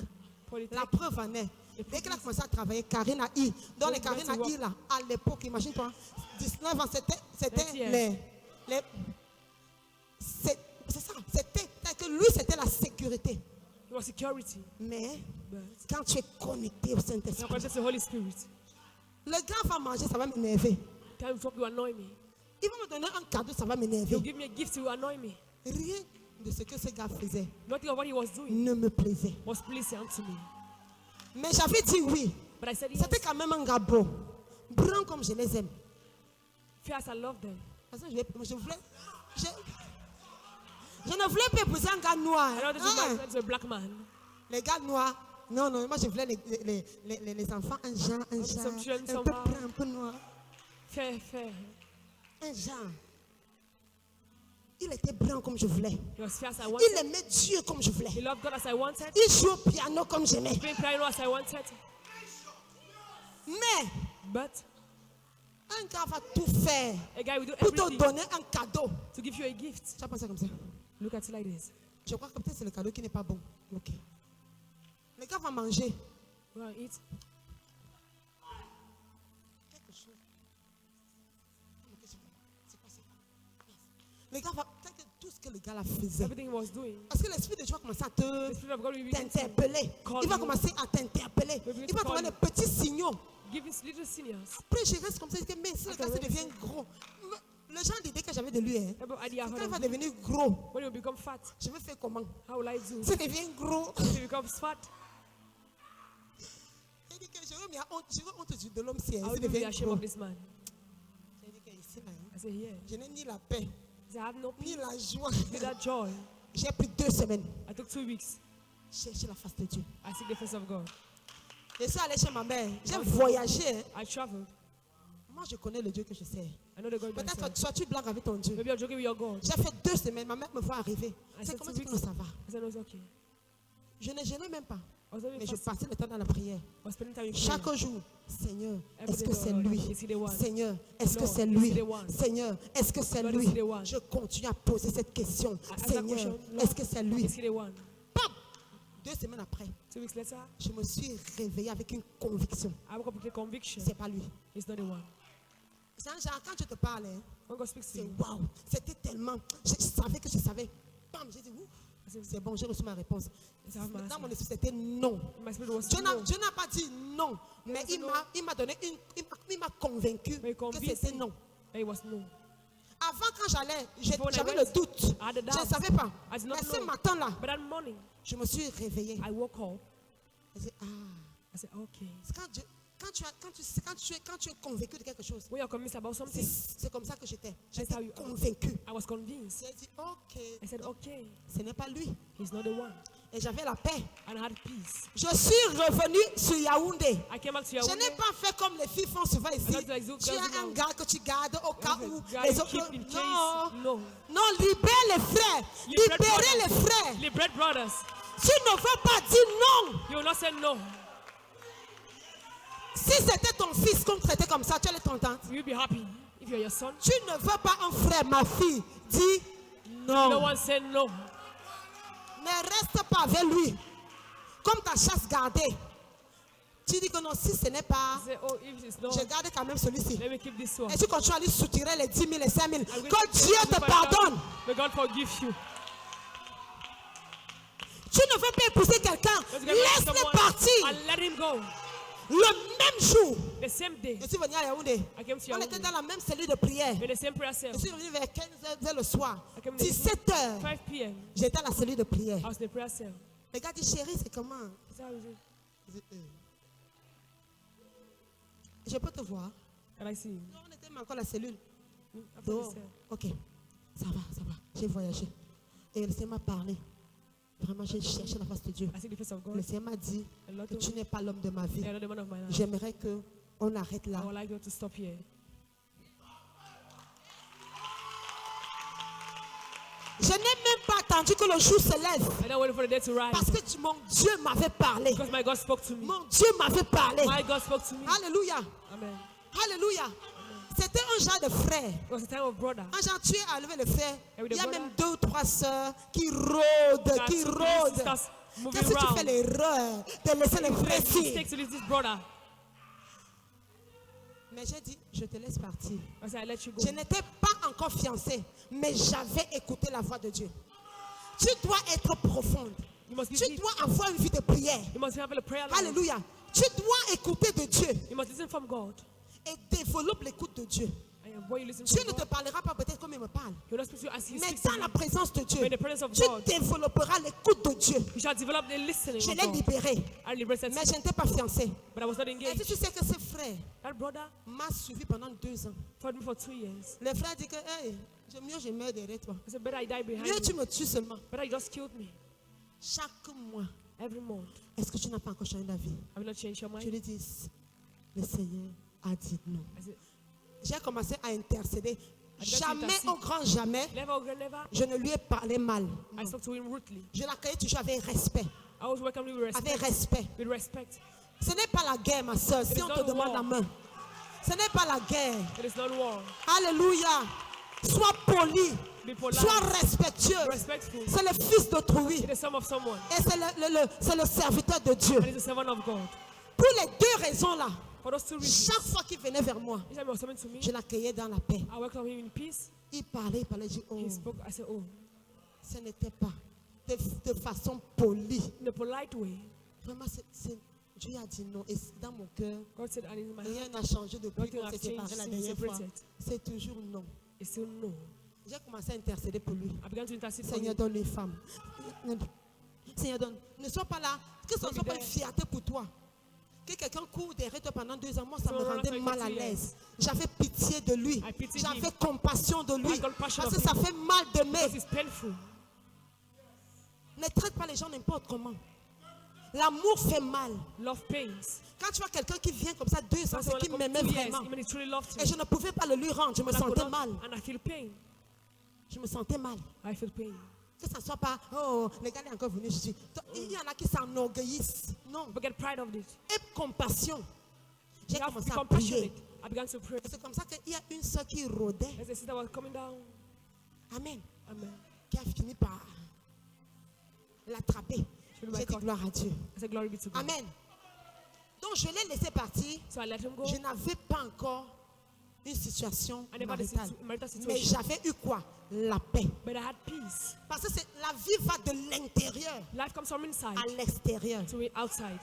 Speaker 2: Politics.
Speaker 1: La preuve en est. Dès qu'elle a commencé à travailler, Karine I, dans les Karine I, là, à l'époque, imagine-toi, 19 ans, c'était c'est ça, c'est que lui, c'était la sécurité.
Speaker 2: It was security.
Speaker 1: Mais
Speaker 2: But
Speaker 1: quand tu es connecté au
Speaker 2: now
Speaker 1: Saint-Esprit,
Speaker 2: connected to the Holy Spirit.
Speaker 1: le gars va manger, ça va m'énerver.
Speaker 2: Time to talk, you annoy me.
Speaker 1: Il va me donner un cadeau, ça va
Speaker 2: He'll
Speaker 1: m'énerver.
Speaker 2: give me a gift, you annoy me.
Speaker 1: Rien de ce que ce gars faisait
Speaker 2: Nothing of what he was doing
Speaker 1: ne me plaisait.
Speaker 2: was pleasing unto me.
Speaker 1: Mais j'avais dit oui.
Speaker 2: But I said yes.
Speaker 1: C'était quand même un gars beau. Bruns comme je les aime.
Speaker 2: Fair as I love them.
Speaker 1: Parce que je ne voulais pas épouser un gars noir.
Speaker 2: I know this is a black man.
Speaker 1: Les gars noirs. Non, moi je voulais les enfants un genre, un peu brun, un peu noir.
Speaker 2: Fair.
Speaker 1: Un genre. Il était brun comme je voulais.
Speaker 2: He was fair as I
Speaker 1: Il
Speaker 2: wanted.
Speaker 1: aimait Dieu comme je voulais.
Speaker 2: He loved God as I wanted.
Speaker 1: Il jouait au piano comme j'aimais.
Speaker 2: Playing piano as I wanted.
Speaker 1: Mais
Speaker 2: But
Speaker 1: un gars va tout faire
Speaker 2: a guy will do
Speaker 1: pour te
Speaker 2: everything
Speaker 1: donner un cadeau.
Speaker 2: to give you a gift.
Speaker 1: Tu as pensé comme ça?
Speaker 2: Look at it like this.
Speaker 1: Je crois que peut-être c'est le cadeau qui n'est pas bon. Ok. Le gars va manger
Speaker 2: Go and eat.
Speaker 1: quelque chose. C'est quoi ça? Le gars va. Tout ce que le gars là faisait.
Speaker 2: Everything he was doing.
Speaker 1: Parce que l'esprit de Dieu va commencer à
Speaker 2: The Spirit of God will begin to
Speaker 1: t'interpeller.
Speaker 2: call
Speaker 1: Il va
Speaker 2: you.
Speaker 1: commencer à t'interpeller.
Speaker 2: Will begin
Speaker 1: Il va
Speaker 2: to
Speaker 1: te
Speaker 2: call
Speaker 1: donner
Speaker 2: you.
Speaker 1: des petits signaux.
Speaker 2: give his little seniors.
Speaker 1: Après, je reste comme ça. Je dis, mais si le
Speaker 2: Okay,
Speaker 1: gars se
Speaker 2: wait.
Speaker 1: devient gros. Le genre d'idée que j'avais de lui, hein,
Speaker 2: About idea
Speaker 1: quand
Speaker 2: how
Speaker 1: il va
Speaker 2: to-
Speaker 1: devenir gros,
Speaker 2: when you become fat,
Speaker 1: je vais faire comment?
Speaker 2: how will I do?
Speaker 1: S'il devient gros,
Speaker 2: If he becomes fat,
Speaker 1: il dit que j'aurais honte de l'homme si
Speaker 2: I
Speaker 1: elle
Speaker 2: will be
Speaker 1: devient
Speaker 2: ashamed
Speaker 1: gros.
Speaker 2: of this man.
Speaker 1: J'ai dit que ici, là, hein,
Speaker 2: I say, yeah.
Speaker 1: je n'ai ni la paix,
Speaker 2: I say, I have no
Speaker 1: ni
Speaker 2: peace,
Speaker 1: la joie.
Speaker 2: without joy.
Speaker 1: J'ai pris 2 semaines.
Speaker 2: I took 2 weeks.
Speaker 1: Chercher la face de Dieu.
Speaker 2: I seek the face of God.
Speaker 1: Je suis allé chez ma mère. J'ai voyagé. Hein.
Speaker 2: I traveled.
Speaker 1: Moi, je connais le Dieu que je sais.
Speaker 2: I know the God
Speaker 1: Peut-être
Speaker 2: myself.
Speaker 1: sois-tu blague avec ton Dieu.
Speaker 2: Maybe you're joking with your God.
Speaker 1: J'ai fait 2 semaines. Ma mère me voit arriver.
Speaker 2: I
Speaker 1: C'est
Speaker 2: said
Speaker 1: comment
Speaker 2: 2
Speaker 1: tu peux,
Speaker 2: weeks.
Speaker 1: ça va.
Speaker 2: I said, no, it's okay.
Speaker 1: Je ne gênais même pas.
Speaker 2: I was only
Speaker 1: Mais je
Speaker 2: fasting.
Speaker 1: passais le temps dans la prière.
Speaker 2: I was spending time in
Speaker 1: Chaque
Speaker 2: prayer.
Speaker 1: jour, Seigneur,
Speaker 2: Every
Speaker 1: est-ce
Speaker 2: day,
Speaker 1: que c'est
Speaker 2: Lord,
Speaker 1: lui?
Speaker 2: is he the one?
Speaker 1: Seigneur, est-ce que
Speaker 2: Lord,
Speaker 1: c'est
Speaker 2: is
Speaker 1: lui?
Speaker 2: he the one?
Speaker 1: Seigneur, est-ce que c'est
Speaker 2: Lord,
Speaker 1: lui?
Speaker 2: is he the one?
Speaker 1: Je continue à poser cette question.
Speaker 2: ask that
Speaker 1: Seigneur,
Speaker 2: question, Lord,
Speaker 1: est-ce que c'est lui?
Speaker 2: Is he the one?
Speaker 1: Pam! 2 semaines après,
Speaker 2: 2 weeks later,
Speaker 1: je me suis réveillée avec une conviction.
Speaker 2: I woke up with a conviction.
Speaker 1: C'est pas lui.
Speaker 2: He's not the one.
Speaker 1: C'est un genre, quand je te parle, hein,
Speaker 2: When God speaks to
Speaker 1: c'est
Speaker 2: you,
Speaker 1: waouh. C'était tellement. Je savais que je savais. Bam, j'ai dit, ouf,
Speaker 2: I said,
Speaker 1: c'est bon, j'ai reçu ma réponse.
Speaker 2: have my
Speaker 1: Dans
Speaker 2: answer.
Speaker 1: mon esprit, c'était non.
Speaker 2: my spirit was
Speaker 1: Dieu
Speaker 2: no.
Speaker 1: n'a pas dit non, mais
Speaker 2: Yes, no.
Speaker 1: il m'a donné il m'a convaincu
Speaker 2: Mais
Speaker 1: que
Speaker 2: convinced
Speaker 1: c'était
Speaker 2: me.
Speaker 1: non.
Speaker 2: It was no.
Speaker 1: Avant, quand j'allais,
Speaker 2: Before when I
Speaker 1: j'avais
Speaker 2: went,
Speaker 1: le doute.
Speaker 2: I had a
Speaker 1: Je ne
Speaker 2: doubt.
Speaker 1: savais pas.
Speaker 2: I did not
Speaker 1: Mais ce
Speaker 2: know.
Speaker 1: matin-là,
Speaker 2: But that morning,
Speaker 1: je me suis réveillée.
Speaker 2: I woke up.
Speaker 1: Je dis, ah,
Speaker 2: I said, okay.
Speaker 1: c'est quand tu es convaincu de quelque chose,
Speaker 2: When you're convinced about something,
Speaker 1: c'est comme ça que j'étais.
Speaker 2: That's how
Speaker 1: J'étais
Speaker 2: you are.
Speaker 1: convaincu.
Speaker 2: I was convinced.
Speaker 1: J'ai dit, ok,
Speaker 2: I said, okay,
Speaker 1: ce n'est pas lui.
Speaker 2: he's not the one.
Speaker 1: Et j'avais la paix.
Speaker 2: And I had peace.
Speaker 1: Je suis revenue sur Yaoundé.
Speaker 2: I came back to
Speaker 1: Je
Speaker 2: Yaoundé.
Speaker 1: n'ai pas fait comme les filles font souvent ici.
Speaker 2: not like those
Speaker 1: Tu
Speaker 2: girls
Speaker 1: as un
Speaker 2: do.
Speaker 1: gars que tu gardes au cas
Speaker 2: have a
Speaker 1: où
Speaker 2: guy
Speaker 1: les
Speaker 2: you
Speaker 1: autres.
Speaker 2: keep in case.
Speaker 1: Non,
Speaker 2: No.
Speaker 1: non, libère les frères.
Speaker 2: Libère
Speaker 1: Libérez
Speaker 2: brothers.
Speaker 1: les frères.
Speaker 2: The bread brothers,
Speaker 1: Tu ne veux pas dire non.
Speaker 2: you will not say no.
Speaker 1: Si c'était ton fils qu'on traitait comme ça, tu allais être contente.
Speaker 2: You'll be happy if you're your son.
Speaker 1: Tu ne veux pas un frère, ma fille. Dis
Speaker 2: No
Speaker 1: non.
Speaker 2: one said no.
Speaker 1: Ne reste pas avec lui. Comme ta chasse gardée. Tu dis que non, si ce n'est pas,
Speaker 2: Say, oh, if it's no,
Speaker 1: je garde quand même celui-ci.
Speaker 2: let me keep this one.
Speaker 1: Et tu continues à lui soutirer les 10 000 et 5 000.
Speaker 2: I'm going
Speaker 1: Que
Speaker 2: to
Speaker 1: Dieu te
Speaker 2: 25,000.
Speaker 1: pardonne.
Speaker 2: May God forgive you.
Speaker 1: Tu ne veux pas épouser quelqu'un.
Speaker 2: Let's get rid of
Speaker 1: Laisse-le
Speaker 2: someone
Speaker 1: partir.
Speaker 2: and let him go.
Speaker 1: Le même jour,
Speaker 2: The same day,
Speaker 1: je suis venu à Yaoundé.
Speaker 2: I came to
Speaker 1: On
Speaker 2: Yaoundé.
Speaker 1: était dans la même cellule de prière.
Speaker 2: In the same prayer cell.
Speaker 1: Je suis revenu vers 15h vers le soir.
Speaker 2: I came
Speaker 1: 17h,
Speaker 2: 5 p.m.
Speaker 1: j'étais à la cellule de prière.
Speaker 2: I was in the prayer cell.
Speaker 1: Le gars dit, chérie, c'est comment?
Speaker 2: Is that how is it?
Speaker 1: Je dis, je peux te voir.
Speaker 2: Can I see him?
Speaker 1: Non, on était même encore à la cellule.
Speaker 2: After the
Speaker 1: Dehors.
Speaker 2: cell.
Speaker 1: Ok, ça va. J'ai voyagé. Et le Seigneur m'a parlé. Vraiment, j'ai cherché la face de Dieu.
Speaker 2: I see the face of
Speaker 1: Le
Speaker 2: God.
Speaker 1: Seigneur m'a dit
Speaker 2: A lot
Speaker 1: que
Speaker 2: of
Speaker 1: tu n'es pas l'homme de ma vie.
Speaker 2: You're not the man of my life.
Speaker 1: J'aimerais qu'on arrête là.
Speaker 2: I would like you to stop here.
Speaker 1: Je n'ai même pas attendu que le jour se lève.
Speaker 2: I don't wait for the day to rise.
Speaker 1: Parce que mon Dieu m'avait parlé.
Speaker 2: Because my God spoke to me.
Speaker 1: Mon Dieu m'avait parlé.
Speaker 2: My God spoke to me.
Speaker 1: Alléluia.
Speaker 2: Amen.
Speaker 1: Alléluia. C'était un genre de frère.
Speaker 2: It was a time of brother.
Speaker 1: Un genre, tu es enlevé le frère.
Speaker 2: Et oui,
Speaker 1: Il y a
Speaker 2: de
Speaker 1: même
Speaker 2: brother.
Speaker 1: 2 ou 3 sœurs qui rôdent,
Speaker 2: There are
Speaker 1: qui
Speaker 2: 2
Speaker 1: rôdent.
Speaker 2: sisters moving
Speaker 1: Qu'est-ce que tu fais
Speaker 2: around.
Speaker 1: l'erreur de laisser les frères
Speaker 2: It
Speaker 1: ici?
Speaker 2: takes to leave this brother.
Speaker 1: Mais j'ai dit, je te laisse partir.
Speaker 2: I said, I let you go.
Speaker 1: Je n'étais pas encore fiancée, mais j'avais écouté la voix de Dieu. Tu dois être profonde.
Speaker 2: You must be
Speaker 1: Tu
Speaker 2: deep.
Speaker 1: dois avoir une vie de prière.
Speaker 2: You must have a prayer life.
Speaker 1: Alléluia. Tu dois écouter de Dieu
Speaker 2: You must listen from God.
Speaker 1: et développe l'écoute de Dieu.
Speaker 2: And What you listen
Speaker 1: Dieu
Speaker 2: from
Speaker 1: ne te
Speaker 2: God,
Speaker 1: parlera pas peut-être comme il me parle.
Speaker 2: He will not speak to you as He
Speaker 1: Mais
Speaker 2: speaks to
Speaker 1: dans la
Speaker 2: me.
Speaker 1: présence de Dieu,
Speaker 2: But in the presence of
Speaker 1: tu
Speaker 2: God,
Speaker 1: développeras l'écoute de Dieu.
Speaker 2: you shall develop the listening
Speaker 1: Je
Speaker 2: of
Speaker 1: l'ai
Speaker 2: God.
Speaker 1: libéré,
Speaker 2: I liberated
Speaker 1: mais je n'étais pas fiancée.
Speaker 2: but I was not
Speaker 1: Et
Speaker 2: engaged.
Speaker 1: tu sais que ce frère
Speaker 2: That brother
Speaker 1: m'a suivi pendant 2 ans.
Speaker 2: followed me for 2 years.
Speaker 1: Le frère dit que hey, mieux je meurs derrière toi.
Speaker 2: I said, better I die behind
Speaker 1: Mieux tu
Speaker 2: you.
Speaker 1: me tues seulement.
Speaker 2: Better you just killed me.
Speaker 1: Chaque mois,
Speaker 2: Every month.
Speaker 1: est-ce que tu n'as pas encore changé d'avis?
Speaker 2: Have you not changed your
Speaker 1: Je
Speaker 2: mind?
Speaker 1: lui dis, le Seigneur a dit non.
Speaker 2: I said,
Speaker 1: J'ai commencé à intercéder.
Speaker 2: began to
Speaker 1: Jamais
Speaker 2: intercede.
Speaker 1: au grand jamais,
Speaker 2: never, oh, never.
Speaker 1: je ne lui ai parlé mal.
Speaker 2: I spoke to him rudely.
Speaker 1: Je l'accueillais toujours avec respect.
Speaker 2: I always welcome you with
Speaker 1: Avec
Speaker 2: respect.
Speaker 1: respect.
Speaker 2: With respect.
Speaker 1: Ce n'est pas la guerre, ma soeur, si
Speaker 2: is
Speaker 1: on
Speaker 2: not
Speaker 1: te demande
Speaker 2: war.
Speaker 1: la main. Ce n'est pas la guerre.
Speaker 2: It is not war.
Speaker 1: Alléluia. Sois poli.
Speaker 2: Be polite.
Speaker 1: Sois respectueux.
Speaker 2: Respectful.
Speaker 1: C'est le fils d'autrui.
Speaker 2: It is the son of someone.
Speaker 1: Et c'est le serviteur de Dieu.
Speaker 2: And it's the servant of God.
Speaker 1: Pour les 2 raisons-là,
Speaker 2: For those 2 reasons,
Speaker 1: chaque fois qu'il venait vers moi,
Speaker 2: each time he was coming to me,
Speaker 1: je l'accueillais dans la paix.
Speaker 2: I welcomed him in peace.
Speaker 1: Il parlait, je dis, oh,
Speaker 2: He spoke. I said, oh,
Speaker 1: ce n'était pas de façon polie.
Speaker 2: in a polite way.
Speaker 1: Vraiment, Dieu a dit non. Et dans mon cœur,
Speaker 2: God said, and in my
Speaker 1: rien
Speaker 2: heart,
Speaker 1: n'a changé depuis
Speaker 2: nothing
Speaker 1: qu'on
Speaker 2: has
Speaker 1: s'est séparés
Speaker 2: changed
Speaker 1: la
Speaker 2: since
Speaker 1: dernière fois.
Speaker 2: separated.
Speaker 1: C'est toujours non.
Speaker 2: It's still no.
Speaker 1: J'ai commencé à intercéder pour lui.
Speaker 2: I began to intercede for
Speaker 1: Seigneur,
Speaker 2: him.
Speaker 1: donne les femmes. Seigneur, donne. Ne sois pas là. Que ce ne soit pas une fierté pour toi. Que quelqu'un court derrière toi pendant 2 ans, moi, ça me rendait mal à l'aise. J'avais pitié de lui.
Speaker 2: I pitied
Speaker 1: J'avais
Speaker 2: him.
Speaker 1: compassion de lui.
Speaker 2: I got passion
Speaker 1: Parce
Speaker 2: of
Speaker 1: que ça
Speaker 2: him.
Speaker 1: fait mal d'aimer.
Speaker 2: Because it's painful.
Speaker 1: Ne traite pas les gens n'importe comment. L'amour fait mal.
Speaker 2: Love pains.
Speaker 1: Quand tu vois quelqu'un qui vient comme ça 2 ans,
Speaker 2: That's
Speaker 1: c'est
Speaker 2: why
Speaker 1: qu'il
Speaker 2: I
Speaker 1: m'aimait
Speaker 2: come 2 years,
Speaker 1: vraiment.
Speaker 2: even he truly loved
Speaker 1: Et
Speaker 2: me.
Speaker 1: je ne pouvais pas le lui rendre. Je me
Speaker 2: And I could
Speaker 1: sentais
Speaker 2: not-
Speaker 1: mal.
Speaker 2: And I feel pain.
Speaker 1: Je me sentais mal.
Speaker 2: I feel pain.
Speaker 1: Que ça ne soit pas, oh, le gars est encore venu. Je dis, il y en a qui s'enorgueillissent. Non.
Speaker 2: But get pride of it.
Speaker 1: Aie compassion. J'ai
Speaker 2: You have to
Speaker 1: commencé
Speaker 2: be
Speaker 1: à prier.
Speaker 2: compassionate. I began to pray.
Speaker 1: C'est comme ça qu'il y a une soeur qui rôdait.
Speaker 2: As the sister was coming down.
Speaker 1: Amen.
Speaker 2: Amen.
Speaker 1: Qui a fini par l'attraper.
Speaker 2: Should be
Speaker 1: J'ai dit
Speaker 2: my
Speaker 1: gloire à Dieu.
Speaker 2: I said, glory be to God.
Speaker 1: Amen. Donc je l'ai laissé partir.
Speaker 2: So I let him go.
Speaker 1: Je n'avais pas encore une situation
Speaker 2: I never had a
Speaker 1: maritale.
Speaker 2: marital
Speaker 1: Mais
Speaker 2: situation.
Speaker 1: j'avais eu quoi? La paix.
Speaker 2: But I had peace.
Speaker 1: Parce que la vie va de l'intérieur
Speaker 2: Life comes from inside
Speaker 1: à l'extérieur.
Speaker 2: to outside.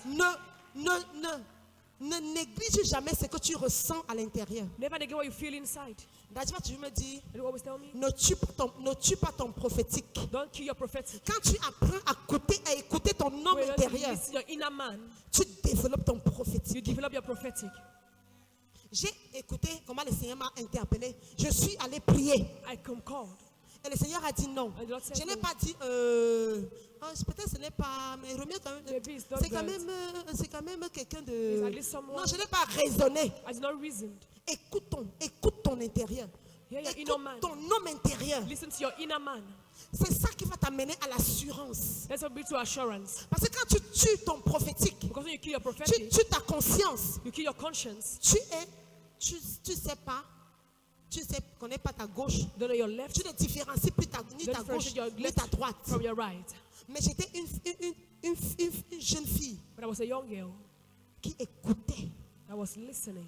Speaker 1: Ne néglige jamais ce que tu ressens à l'intérieur.
Speaker 2: Never negate what you feel inside.
Speaker 1: D'ailleurs, tu me dis,
Speaker 2: And you always tell me,
Speaker 1: ne tue pas ton prophétique.
Speaker 2: don't kill your prophetic.
Speaker 1: Quand tu apprends à écouter ton homme
Speaker 2: When you
Speaker 1: intérieur,
Speaker 2: listen to your inner man,
Speaker 1: tu développes ton
Speaker 2: you
Speaker 1: prophétique.
Speaker 2: develop your prophetic.
Speaker 1: J'ai écouté comment le Seigneur m'a interpellé. Je suis allé prier.
Speaker 2: I come called.
Speaker 1: Et le Seigneur a dit non.
Speaker 2: And the Lord said
Speaker 1: Je n'ai
Speaker 2: no.
Speaker 1: pas dit, peut-être ce n'est pas, mais remets quand même.
Speaker 2: Maybe it's not
Speaker 1: C'est quand même quelqu'un
Speaker 2: It's
Speaker 1: de.
Speaker 2: at least someone.
Speaker 1: Non, je n'ai pas raisonné.
Speaker 2: I did not reason.
Speaker 1: Écoute ton intérieur.
Speaker 2: Hear your inner
Speaker 1: Écoute
Speaker 2: man.
Speaker 1: ton homme intérieur.
Speaker 2: Listen to your inner man.
Speaker 1: C'est ça qui va t'amener à l'assurance.
Speaker 2: That's what brings to assurance.
Speaker 1: Parce que quand tu tues ton prophétique,
Speaker 2: Because when you kill your
Speaker 1: tu
Speaker 2: prophetic,
Speaker 1: tues ta conscience.
Speaker 2: you kill your conscience.
Speaker 1: Tu sais pas, tu sais, connais pas ta gauche.
Speaker 2: You don't know your left.
Speaker 1: Tu ne différencies plus ni
Speaker 2: You
Speaker 1: ta
Speaker 2: don't
Speaker 1: gauche
Speaker 2: differentiate your
Speaker 1: ni
Speaker 2: left
Speaker 1: ta droite.
Speaker 2: from your right.
Speaker 1: Mais j'étais une jeune fille
Speaker 2: But I was a young girl
Speaker 1: qui écoutait.
Speaker 2: that was listening.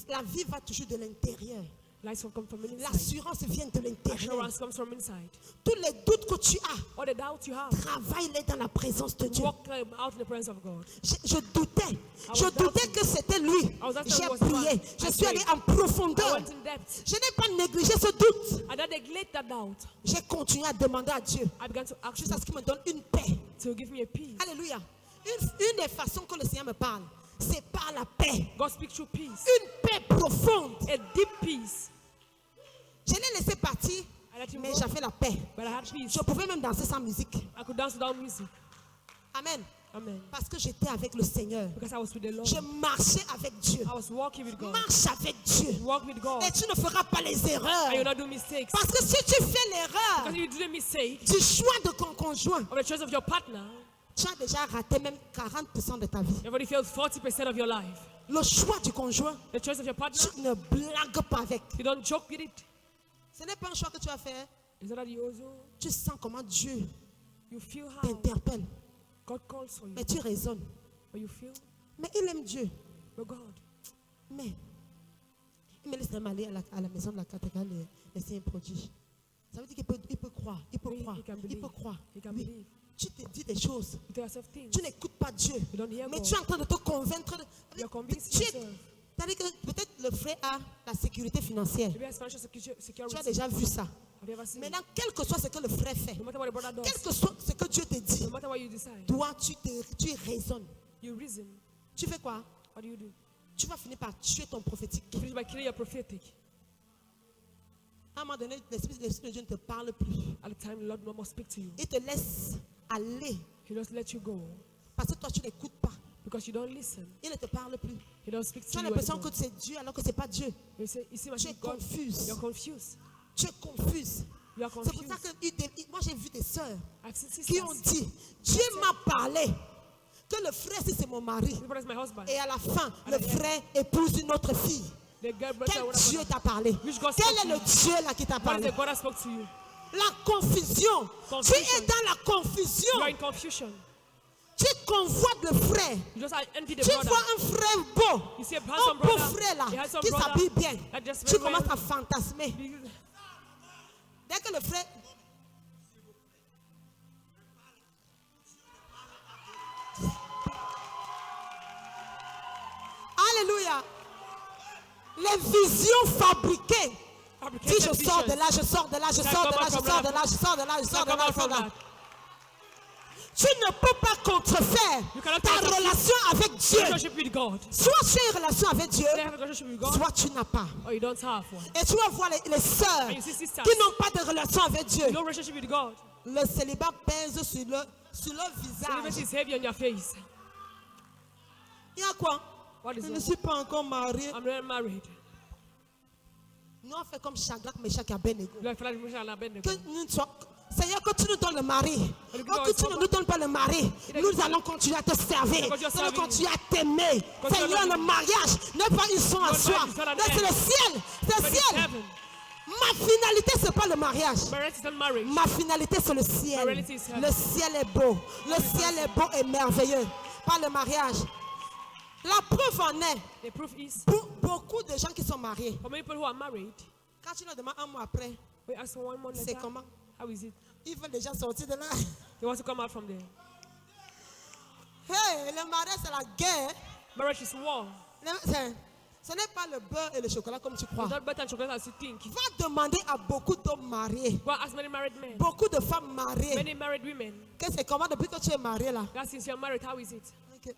Speaker 1: La vie va toujours de l'intérieur.
Speaker 2: Life will come from inside.
Speaker 1: L'assurance vient de l'intérieur.
Speaker 2: Assurance comes from inside.
Speaker 1: Tous les doutes que tu as,
Speaker 2: All the doubt you have,
Speaker 1: travaille-les dans la présence de Dieu.
Speaker 2: walk them out in the presence of God.
Speaker 1: Je doutais. Je
Speaker 2: was
Speaker 1: doutais
Speaker 2: doubting.
Speaker 1: que c'était lui.
Speaker 2: I was doubting
Speaker 1: J'ai
Speaker 2: it was
Speaker 1: prié.
Speaker 2: one.
Speaker 1: Je
Speaker 2: I
Speaker 1: suis allée
Speaker 2: prayed.
Speaker 1: en
Speaker 2: I
Speaker 1: profondeur.
Speaker 2: went in depth.
Speaker 1: Je n'ai pas négligé ce doute.
Speaker 2: I don't neglect that doubt.
Speaker 1: J'ai continué à demander à Dieu
Speaker 2: I began to ask
Speaker 1: jusqu'à
Speaker 2: him
Speaker 1: ce qu'il me donne une paix.
Speaker 2: to give me a peace.
Speaker 1: Alléluia. Une des façons que le Seigneur me parle, c'est par la paix.
Speaker 2: God speaks through peace.
Speaker 1: Une paix profonde.
Speaker 2: A deep peace.
Speaker 1: Je l'ai laissé partir,
Speaker 2: I let him
Speaker 1: mais
Speaker 2: go,
Speaker 1: j'avais la paix.
Speaker 2: but I had peace.
Speaker 1: Je pouvais même danser sans musique.
Speaker 2: I could dance without music.
Speaker 1: Amen.
Speaker 2: Amen.
Speaker 1: Parce que j'étais avec le Seigneur.
Speaker 2: Because I was with the Lord.
Speaker 1: Je marchais avec Dieu.
Speaker 2: I was walking with God.
Speaker 1: Marche avec Dieu.
Speaker 2: Walk with God.
Speaker 1: Et tu ne feras pas les erreurs.
Speaker 2: And you will not do mistakes.
Speaker 1: Parce que si tu fais l'erreur
Speaker 2: Because if you do the mistake
Speaker 1: du choix de ton conjoint,
Speaker 2: of the choice of your partner,
Speaker 1: tu as déjà raté même 40% de ta vie.
Speaker 2: you've already failed 40% of your life.
Speaker 1: Le choix du conjoint,
Speaker 2: The choice of your partner,
Speaker 1: tu ne blagues pas avec.
Speaker 2: you don't joke with it.
Speaker 1: Ce n'est pas un choix que tu as fait.
Speaker 2: Is that you also?
Speaker 1: Tu sens comment Dieu
Speaker 2: You feel how
Speaker 1: t'interpelle.
Speaker 2: God calls for you.
Speaker 1: Mais tu raisonnes.
Speaker 2: But you feel,
Speaker 1: Mais il aime Dieu.
Speaker 2: but God.
Speaker 1: Mais il me laisse même aller à la maison de la cathédrale les signes prodiges. Ça veut dire qu'il peut croire. Il peut
Speaker 2: Oui,
Speaker 1: croire.
Speaker 2: he can
Speaker 1: Il
Speaker 2: believe.
Speaker 1: peut croire.
Speaker 2: He can
Speaker 1: Oui.
Speaker 2: believe.
Speaker 1: Tu te dis des choses.
Speaker 2: You tell yourself things.
Speaker 1: Tu n'écoutes pas Dieu.
Speaker 2: You don't hear
Speaker 1: Mais
Speaker 2: God.
Speaker 1: tu es en train de te convaincre.
Speaker 2: You're convincing
Speaker 1: Tu es-
Speaker 2: yourself.
Speaker 1: C'est-à-dire que peut-être le frère a la sécurité financière.
Speaker 2: Maybe has financial security.
Speaker 1: Tu as déjà vu ça.
Speaker 2: Have you ever seen it?
Speaker 1: Maintenant, quel que soit ce que le frère fait,
Speaker 2: No matter what the brother does,
Speaker 1: quel que soit ce que Dieu te dit,
Speaker 2: no matter what you decide,
Speaker 1: toi, tu raisonnes.
Speaker 2: you reason.
Speaker 1: Tu fais quoi?
Speaker 2: What do you do?
Speaker 1: Tu vas finir par tuer ton prophétique.
Speaker 2: You finish by killing your prophetic.
Speaker 1: À un moment donné, l'Esprit de Dieu ne te parle plus.
Speaker 2: At the time, the Lord no more speak to you.
Speaker 1: Il te laisse aller
Speaker 2: He just let you go
Speaker 1: parce que toi, tu n'écoutes pas.
Speaker 2: because you don't listen.
Speaker 1: Il ne te parle plus.
Speaker 2: He don't speak
Speaker 1: Tu
Speaker 2: to
Speaker 1: as
Speaker 2: you
Speaker 1: l'impression que
Speaker 2: anymore.
Speaker 1: c'est Dieu alors que ce n'est pas Dieu.
Speaker 2: You see,
Speaker 1: Tu es confuse.
Speaker 2: You're confused.
Speaker 1: Tu es confuse.
Speaker 2: You are
Speaker 1: C'est pour
Speaker 2: confused.
Speaker 1: ça que moi j'ai vu des sœurs
Speaker 2: I've seen
Speaker 1: qui ont
Speaker 2: sisters.
Speaker 1: dit, Dieu m'a parlé que le frère si c'est mon mari.
Speaker 2: This brother is my husband.
Speaker 1: Et à la fin, le frère épouse une autre fille.
Speaker 2: The girl brother,
Speaker 1: Quel
Speaker 2: what
Speaker 1: Dieu
Speaker 2: happened?
Speaker 1: t'a parlé?
Speaker 2: Which God
Speaker 1: Quel
Speaker 2: spoke
Speaker 1: est
Speaker 2: to
Speaker 1: le
Speaker 2: you?
Speaker 1: Dieu là qui t'a
Speaker 2: What is
Speaker 1: parlé?
Speaker 2: the God that spoke to you?
Speaker 1: La confusion. Tu
Speaker 2: Confusion.
Speaker 1: es dans la confusion.
Speaker 2: You are in confusion.
Speaker 1: Tu convoites le frère.
Speaker 2: You just envy the
Speaker 1: Tu
Speaker 2: brother.
Speaker 1: vois un frère beau,
Speaker 2: You see a
Speaker 1: un
Speaker 2: handsome
Speaker 1: beau
Speaker 2: brother.
Speaker 1: frère là,
Speaker 2: A handsome
Speaker 1: qui
Speaker 2: brother
Speaker 1: s'habille bien.
Speaker 2: that just
Speaker 1: Tu
Speaker 2: very well.
Speaker 1: commences à fantasmer. Dès que le frère... Alléluia. Les visions fabriquées. Dis je sors de là, je sors de là, je sors de là, je sors de là, je sors de là, je sors de là, je sors de là. Tu ne peux pas contrefaire ta relation avec Dieu.
Speaker 2: Relationship with God.
Speaker 1: Soit tu as une relation avec Dieu,
Speaker 2: They have a relationship with God,
Speaker 1: soit tu n'as pas.
Speaker 2: or you don't have one.
Speaker 1: Et tu vas voir les sœurs
Speaker 2: And you see sisters,
Speaker 1: qui n'ont pas de relation avec Dieu.
Speaker 2: no relationship with God.
Speaker 1: Le célibat pèse sur leur
Speaker 2: Celibacy
Speaker 1: visage.
Speaker 2: is heavy on your face.
Speaker 1: Il y a quoi?
Speaker 2: What is
Speaker 1: Je ne
Speaker 2: it?
Speaker 1: suis pas encore marié.
Speaker 2: I'm not married.
Speaker 1: Nous on fait comme Shadrach, Meshach et Abednego.
Speaker 2: Like Flash, Meshach, and Abednego.
Speaker 1: Que nous soyons- Seigneur, que tu nous donnes le mari.
Speaker 2: Et le
Speaker 1: Oh,
Speaker 2: gars,
Speaker 1: que
Speaker 2: il
Speaker 1: tu
Speaker 2: faut
Speaker 1: ne
Speaker 2: pas-
Speaker 1: nous donnes pas le mari. Nous allons continuer à te servir.
Speaker 2: continue à
Speaker 1: Nous allons
Speaker 2: servir.
Speaker 1: continuer à t'aimer.
Speaker 2: Continue à
Speaker 1: Seigneur, le
Speaker 2: l'aimer.
Speaker 1: mariage n'est pas une son à
Speaker 2: Not
Speaker 1: soi.
Speaker 2: marriage is not an
Speaker 1: Mais c'est
Speaker 2: end.
Speaker 1: le ciel. C'est le
Speaker 2: But it's
Speaker 1: ciel.
Speaker 2: heaven.
Speaker 1: Ma finalité, ce n'est pas le mariage.
Speaker 2: Marriage is not marriage.
Speaker 1: Ma finalité, c'est le ciel.
Speaker 2: My reality is heaven.
Speaker 1: Le ciel est beau. Le ciel est beau et merveilleux. Pas le mariage. La preuve en est,
Speaker 2: The proof is,
Speaker 1: pour beaucoup de gens qui sont mariés,
Speaker 2: for many people who are married,
Speaker 1: quand tu leur demandes un mois après,
Speaker 2: we ask them 1 month
Speaker 1: c'est
Speaker 2: later,
Speaker 1: comment?
Speaker 2: how is it?
Speaker 1: Ils veulent déjà sortir de là.
Speaker 2: They want to come out from there.
Speaker 1: Hey, le mariage, c'est la guerre.
Speaker 2: Marriage is war.
Speaker 1: Ce n'est pas le beurre et le chocolat comme tu crois.
Speaker 2: It's not butter and chocolate as you think.
Speaker 1: Va demander à beaucoup d'hommes mariés,
Speaker 2: Go ask many married men,
Speaker 1: beaucoup de femmes mariées,
Speaker 2: many married women.
Speaker 1: que c'est comment depuis que tu es marié là.
Speaker 2: That since you're married, how is it?
Speaker 1: Ok.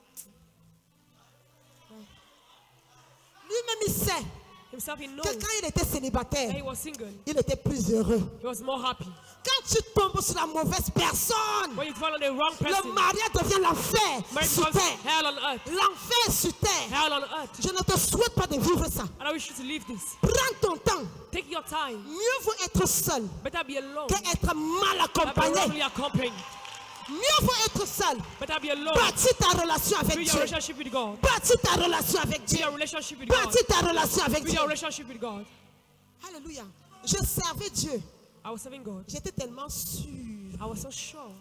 Speaker 1: Lui-même, il sait
Speaker 2: Himself, he knows
Speaker 1: que quand il était célibataire,
Speaker 2: that he was single.
Speaker 1: il était plus heureux.
Speaker 2: He was more happy.
Speaker 1: Quand tu tombes sur la mauvaise personne,
Speaker 2: When you fall on the wrong
Speaker 1: le
Speaker 2: person,
Speaker 1: mariage devient l'enfer
Speaker 2: marriage
Speaker 1: sur
Speaker 2: becomes
Speaker 1: terre.
Speaker 2: hell on earth.
Speaker 1: L'enfer sur terre.
Speaker 2: Hell on earth.
Speaker 1: Je ne te souhaite pas de vivre ça.
Speaker 2: And I wish you to leave this.
Speaker 1: Prends ton temps.
Speaker 2: Take your time.
Speaker 1: Mieux vaut être seul
Speaker 2: Better be alone.
Speaker 1: qu'être mal
Speaker 2: Better be
Speaker 1: accompagné.
Speaker 2: wrongly accompanied.
Speaker 1: Mieux vaut être seul.
Speaker 2: Better be alone.
Speaker 1: Bâtis ta relation avec
Speaker 2: Build your
Speaker 1: Dieu.
Speaker 2: relationship with God.
Speaker 1: Bâtis ta relation avec
Speaker 2: Build
Speaker 1: Dieu.
Speaker 2: your relationship with God.
Speaker 1: Bâtis ta relation avec
Speaker 2: Build
Speaker 1: Dieu.
Speaker 2: your relationship with God.
Speaker 1: Alléluia. Je servais Dieu.
Speaker 2: I was serving God.
Speaker 1: J'étais tellement sûre.
Speaker 2: I was so sure.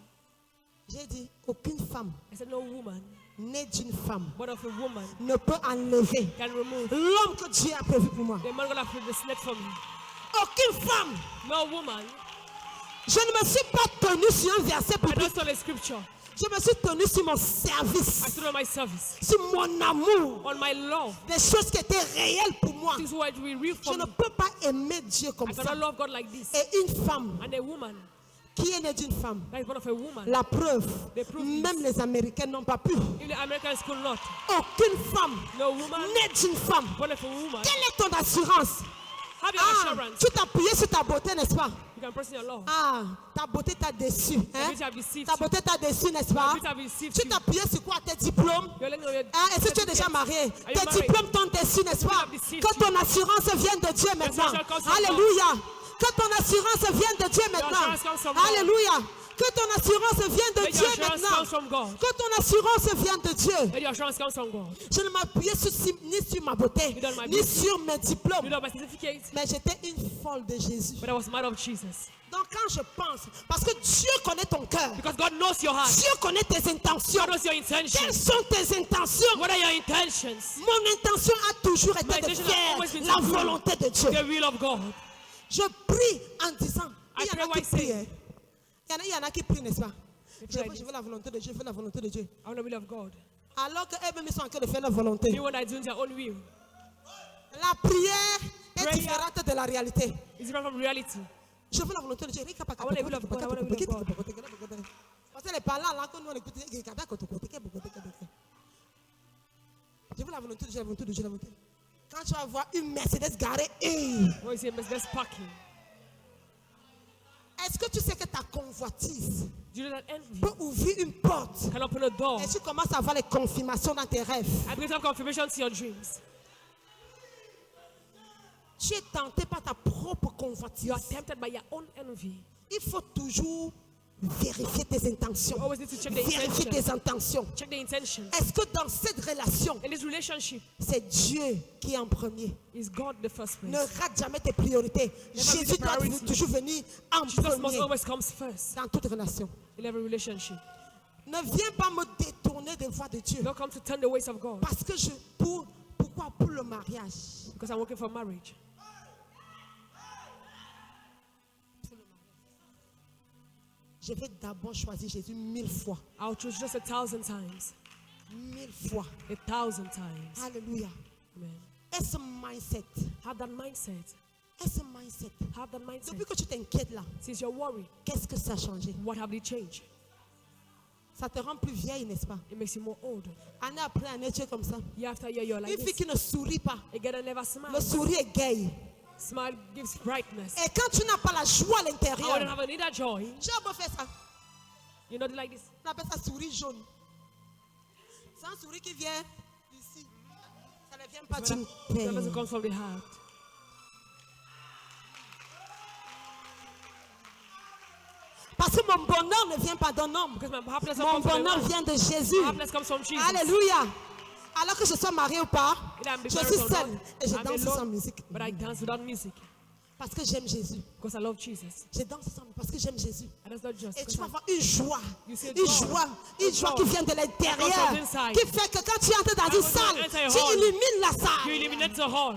Speaker 1: J'ai dit, aucune femme
Speaker 2: I said, no woman,
Speaker 1: née d'une femme
Speaker 2: but of a woman,
Speaker 1: ne peut enlever
Speaker 2: can remove
Speaker 1: l'homme que Dieu a prévu pour moi.
Speaker 2: the man God has predestined for me.
Speaker 1: Aucune femme.
Speaker 2: No woman.
Speaker 1: Je ne me suis pas tenue sur un verset
Speaker 2: I
Speaker 1: biblique.
Speaker 2: don't study scripture.
Speaker 1: Je me suis tenue sur mon
Speaker 2: I
Speaker 1: service,
Speaker 2: stood on my service,
Speaker 1: sur mon amour,
Speaker 2: on my love.
Speaker 1: des choses qui étaient réelles pour moi.
Speaker 2: Things were to be real
Speaker 1: Je
Speaker 2: for
Speaker 1: ne
Speaker 2: me.
Speaker 1: peux pas aimer Dieu comme
Speaker 2: I
Speaker 1: ça.
Speaker 2: cannot love God like this.
Speaker 1: Et une femme
Speaker 2: And a woman
Speaker 1: qui est née d'une femme,
Speaker 2: that is born of a woman.
Speaker 1: la preuve,
Speaker 2: The proof is-
Speaker 1: même les Américains n'ont pas pu.
Speaker 2: If the Americans could not,
Speaker 1: Aucune femme
Speaker 2: no woman
Speaker 1: née d'une femme.
Speaker 2: born of a woman.
Speaker 1: Quelle est ton assurance?
Speaker 2: Have your
Speaker 1: Ah,
Speaker 2: assurance.
Speaker 1: tu t'appuyais sur ta beauté, n'est-ce pas?
Speaker 2: You can press in your love.
Speaker 1: Ah, ta beauté t'a déçu.
Speaker 2: The
Speaker 1: Hein?
Speaker 2: beauty have deceived
Speaker 1: Ta
Speaker 2: you.
Speaker 1: beauté t'a déçu, n'est-ce
Speaker 2: The
Speaker 1: pas?
Speaker 2: beauty have deceived
Speaker 1: Tu
Speaker 2: you.
Speaker 1: t'appuyais sur quoi? Tes diplômes?
Speaker 2: You're letting your
Speaker 1: Hein? Est-ce que tu es déjà marié?
Speaker 2: you
Speaker 1: Tes
Speaker 2: married?
Speaker 1: diplômes t'ont déçu, n'est-ce pas?
Speaker 2: have deceived
Speaker 1: Que
Speaker 2: you.
Speaker 1: ton assurance vienne de Dieu maintenant.
Speaker 2: assurance comes from
Speaker 1: Alléluia. Que ton assurance vienne de Dieu maintenant.
Speaker 2: assurance comes from God.
Speaker 1: Alléluia. Que ton assurance vienne de
Speaker 2: Let
Speaker 1: Dieu
Speaker 2: your assurance
Speaker 1: maintenant.
Speaker 2: comes from God.
Speaker 1: Que ton assurance vienne de Dieu.
Speaker 2: Let your assurance comes from God.
Speaker 1: Je ne m'appuyais ni sur ma beauté,
Speaker 2: You don't my
Speaker 1: ni
Speaker 2: beauty.
Speaker 1: sur mes
Speaker 2: You
Speaker 1: diplômes.
Speaker 2: know my certificate,
Speaker 1: Mais j'étais une folle de Jésus.
Speaker 2: but I was mad of Jesus.
Speaker 1: Donc quand je pense, parce que Dieu connaît ton cœur,
Speaker 2: Because God knows your heart.
Speaker 1: Dieu connaît tes intentions.
Speaker 2: God knows your
Speaker 1: Quelles
Speaker 2: intentions.
Speaker 1: sont tes intentions?
Speaker 2: What are your intentions?
Speaker 1: Mon intention a toujours
Speaker 2: My
Speaker 1: été de
Speaker 2: intention has always
Speaker 1: faire
Speaker 2: been
Speaker 1: la
Speaker 2: to do
Speaker 1: volonté de Dieu.
Speaker 2: the will of God.
Speaker 1: Je prie en disant,
Speaker 2: I
Speaker 1: il y en
Speaker 2: pray
Speaker 1: a qui
Speaker 2: wisely.
Speaker 1: prient. Hein. Il y en a qui prient, n'est-ce pas?
Speaker 2: They
Speaker 1: Je
Speaker 2: pray
Speaker 1: veux la volonté de Dieu, je veux la volonté de Dieu.
Speaker 2: I want the will of God.
Speaker 1: Alors qu'eux-mêmes ils sont en train de faire la volonté.
Speaker 2: You when I do their own will.
Speaker 1: La prière est différente de la réalité.
Speaker 2: It's different from reality.
Speaker 1: Je veux la volonté de Dieu.
Speaker 2: I want the will of God. I want the will of God.
Speaker 1: Parce que les parlants là que nous on écoute, je veux la volonté de Dieu, la volonté de Dieu, la volonté. Quand tu vas voir une Mercedes garée,
Speaker 2: When you see a Mercedes parking,
Speaker 1: est-ce que tu sais que ta convoitise
Speaker 2: do you know that envy
Speaker 1: peut ouvrir une porte
Speaker 2: can open a door
Speaker 1: et tu commences à avoir les confirmations dans tes rêves?
Speaker 2: and bring some confirmation to your dreams?
Speaker 1: Tu es tenté par ta propre convoitise.
Speaker 2: You are tempted by your own envy.
Speaker 1: Il faut toujours vérifier tes intentions.
Speaker 2: You always need to check the
Speaker 1: Vérifier
Speaker 2: intention.
Speaker 1: tes intentions.
Speaker 2: Check the intention.
Speaker 1: Est-ce que dans cette relation,
Speaker 2: In this relationship,
Speaker 1: c'est Dieu qui est en premier?
Speaker 2: is God the first
Speaker 1: Ne
Speaker 2: place.
Speaker 1: rate jamais tes priorités.
Speaker 2: miss
Speaker 1: Jésus
Speaker 2: the
Speaker 1: doit
Speaker 2: priority.
Speaker 1: toujours venir en
Speaker 2: Jesus must
Speaker 1: premier
Speaker 2: always come first
Speaker 1: dans toute relation.
Speaker 2: in every relationship.
Speaker 1: Ne viens pas me détourner des voies de Dieu.
Speaker 2: Don't come to turn the ways of God
Speaker 1: Parce que pourquoi pour le mariage?
Speaker 2: because I'm working for marriage.
Speaker 1: Je vais d'abord choisir Jésus 1000 fois.
Speaker 2: I'll choose just 1,000 times.
Speaker 1: 1000 fois.
Speaker 2: 1,000 times.
Speaker 1: Alléluia.
Speaker 2: Amen.
Speaker 1: Est ce mindset?
Speaker 2: Have that mindset.
Speaker 1: Est ce mindset?
Speaker 2: Have that mindset.
Speaker 1: Depuis que tu t'inquiètes là,
Speaker 2: Since you're worried,
Speaker 1: qu'est-ce que ça a changé?
Speaker 2: what have they changed?
Speaker 1: Ça te rend plus vieille, n'est-ce pas?
Speaker 2: It makes you more old.
Speaker 1: Année après année, tu es comme ça.
Speaker 2: Year after year, you're like
Speaker 1: Une fille
Speaker 2: this.
Speaker 1: qui ne sourit pas.
Speaker 2: A girl that never
Speaker 1: Le
Speaker 2: smiles.
Speaker 1: sourire est gay.
Speaker 2: Smile gives brightness.
Speaker 1: Et quand tu n'as pas la joie à
Speaker 2: I wouldn't
Speaker 1: l'intérieur,
Speaker 2: have a need that joy.
Speaker 1: tu as beau faire ça.
Speaker 2: You know, like this.
Speaker 1: On appelle ça sourire jaune. C'est un sourire qui vient d'ici. Ça ne vient pas d'une
Speaker 2: That doesn't
Speaker 1: paix.
Speaker 2: come from the heart.
Speaker 1: Parce que mon bonheur ne vient pas d'un homme.
Speaker 2: Because my happiness
Speaker 1: Mon
Speaker 2: comes from
Speaker 1: bonheur
Speaker 2: the
Speaker 1: vient de Jésus.
Speaker 2: My happiness comes from Jesus.
Speaker 1: Alléluia. Alors que je sois mariée ou pas,
Speaker 2: Either I'm
Speaker 1: je
Speaker 2: married
Speaker 1: suis
Speaker 2: or
Speaker 1: seule
Speaker 2: not,
Speaker 1: et je
Speaker 2: I'm
Speaker 1: danse
Speaker 2: alone,
Speaker 1: sans musique.
Speaker 2: But I dance without music
Speaker 1: Parce que j'aime Jésus.
Speaker 2: because I love Jesus.
Speaker 1: Je danse sans parce que j'aime Jésus.
Speaker 2: And that's not just
Speaker 1: Et
Speaker 2: because
Speaker 1: tu vas
Speaker 2: I-
Speaker 1: avoir une joie,
Speaker 2: You see a
Speaker 1: une
Speaker 2: joy.
Speaker 1: joie, une
Speaker 2: A
Speaker 1: joie
Speaker 2: joy.
Speaker 1: qui vient de l'intérieur,
Speaker 2: Comes from inside.
Speaker 1: qui fait que quand tu entres dans
Speaker 2: When
Speaker 1: une
Speaker 2: you
Speaker 1: salle,
Speaker 2: enter a
Speaker 1: tu
Speaker 2: hall,
Speaker 1: illumines la
Speaker 2: you
Speaker 1: salle.
Speaker 2: eliminate the hall.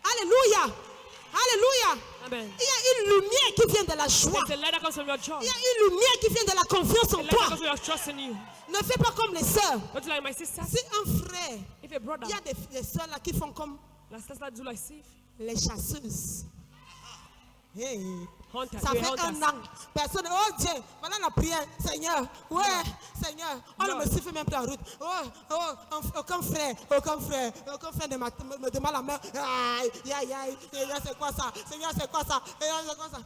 Speaker 1: Alléluia. Alléluia.
Speaker 2: Amen.
Speaker 1: Il y a une lumière qui vient de la joie.
Speaker 2: There's a light that comes from your joy.
Speaker 1: Il y a une lumière qui vient de la confiance
Speaker 2: A
Speaker 1: en
Speaker 2: light that
Speaker 1: toi.
Speaker 2: comes from your trust in you.
Speaker 1: Ne fais pas comme les sœurs.
Speaker 2: Don't you like my sisters?
Speaker 1: Si un frère,
Speaker 2: If a brother,
Speaker 1: il y a des sœurs là qui font comme
Speaker 2: la sister do like thief,
Speaker 1: les chasseuses. Hey.
Speaker 2: hunter,
Speaker 1: Ça
Speaker 2: you're
Speaker 1: fait
Speaker 2: a
Speaker 1: un
Speaker 2: hunter.
Speaker 1: an. Personne. Oh Dieu, voilà la prière. Seigneur, ouais, Seigneur. On ne
Speaker 2: Non.
Speaker 1: me siffle même plus en route. Aucun frère ne me demande la main. Aïe, aïe, aïe. Seigneur, c'est quoi ça? Seigneur, c'est quoi ça? Seigneur, c'est quoi ça?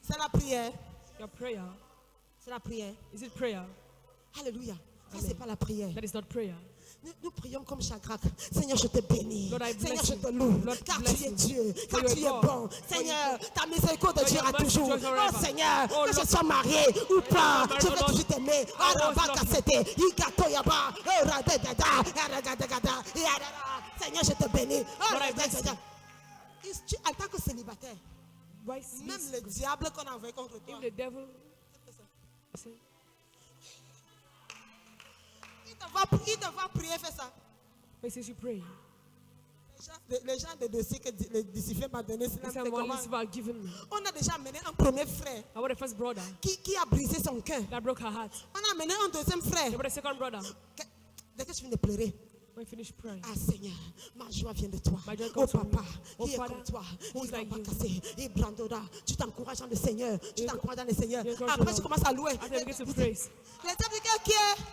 Speaker 1: C'est la prière.
Speaker 2: Your prayer.
Speaker 1: C'est la prière.
Speaker 2: Is it prayer?
Speaker 1: Alléluia. Ça, c'est pas la prière.
Speaker 2: That is not prayer.
Speaker 1: Nous prions comme Shadrach. Seigneur, je te bénis.
Speaker 2: Lord, I bless
Speaker 1: Seigneur, je
Speaker 2: you.
Speaker 1: te loue.
Speaker 2: Lord,
Speaker 1: Car
Speaker 2: bless
Speaker 1: tu es
Speaker 2: you.
Speaker 1: Dieu. Car
Speaker 2: For
Speaker 1: tu
Speaker 2: your
Speaker 1: es
Speaker 2: God.
Speaker 1: bon.
Speaker 2: For
Speaker 1: Seigneur, ta miséricorde
Speaker 2: For
Speaker 1: durera
Speaker 2: your mercy
Speaker 1: toujours.
Speaker 2: endures forever.
Speaker 1: Oh Seigneur,
Speaker 2: Oh,
Speaker 1: que je
Speaker 2: Lord.
Speaker 1: sois marié ou pas,
Speaker 2: married
Speaker 1: je
Speaker 2: or
Speaker 1: vais
Speaker 2: not,
Speaker 1: toujours t'aimer.
Speaker 2: I always
Speaker 1: Araba
Speaker 2: love you.
Speaker 1: kasete, igato yaba, radadada, aragadagada, yadada. Seigneur, je te bénis. Oh,
Speaker 2: Lord, I bless
Speaker 1: radadada. En tant que célibataire,
Speaker 2: Right?
Speaker 1: même le diable qu'on a envoyé contre toi,
Speaker 2: If the devil, say,
Speaker 1: il te va prier, fais ça.
Speaker 2: but since you pray,
Speaker 1: Les gens de dossier que le disciple m'a donné, c'est
Speaker 2: this is what Lucifer has given me.
Speaker 1: on a déjà amené un premier frère
Speaker 2: I want a first brother
Speaker 1: qui a brisé son cœur.
Speaker 2: that broke her heart.
Speaker 1: On a amené un deuxième frère.
Speaker 2: I want a second brother.
Speaker 1: Dès que je viens de pleurer,
Speaker 2: When I finish praying,
Speaker 1: ah Seigneur, ma joie vient de toi.
Speaker 2: My joy
Speaker 1: Oh
Speaker 2: comes from
Speaker 1: papa,
Speaker 2: you. Oh,
Speaker 1: qui est
Speaker 2: Father,
Speaker 1: comme toi.
Speaker 2: who's
Speaker 1: Il va
Speaker 2: like
Speaker 1: pas
Speaker 2: you?
Speaker 1: casser. Il brandera. Tu t'encourages dans le Seigneur. Tu
Speaker 2: You-
Speaker 1: t'encourages dans le Seigneur.
Speaker 2: you encourage
Speaker 1: Après,
Speaker 2: the
Speaker 1: tu
Speaker 2: Lord.
Speaker 1: commences à louer.
Speaker 2: After you begin to praise,
Speaker 1: Le diable qui est.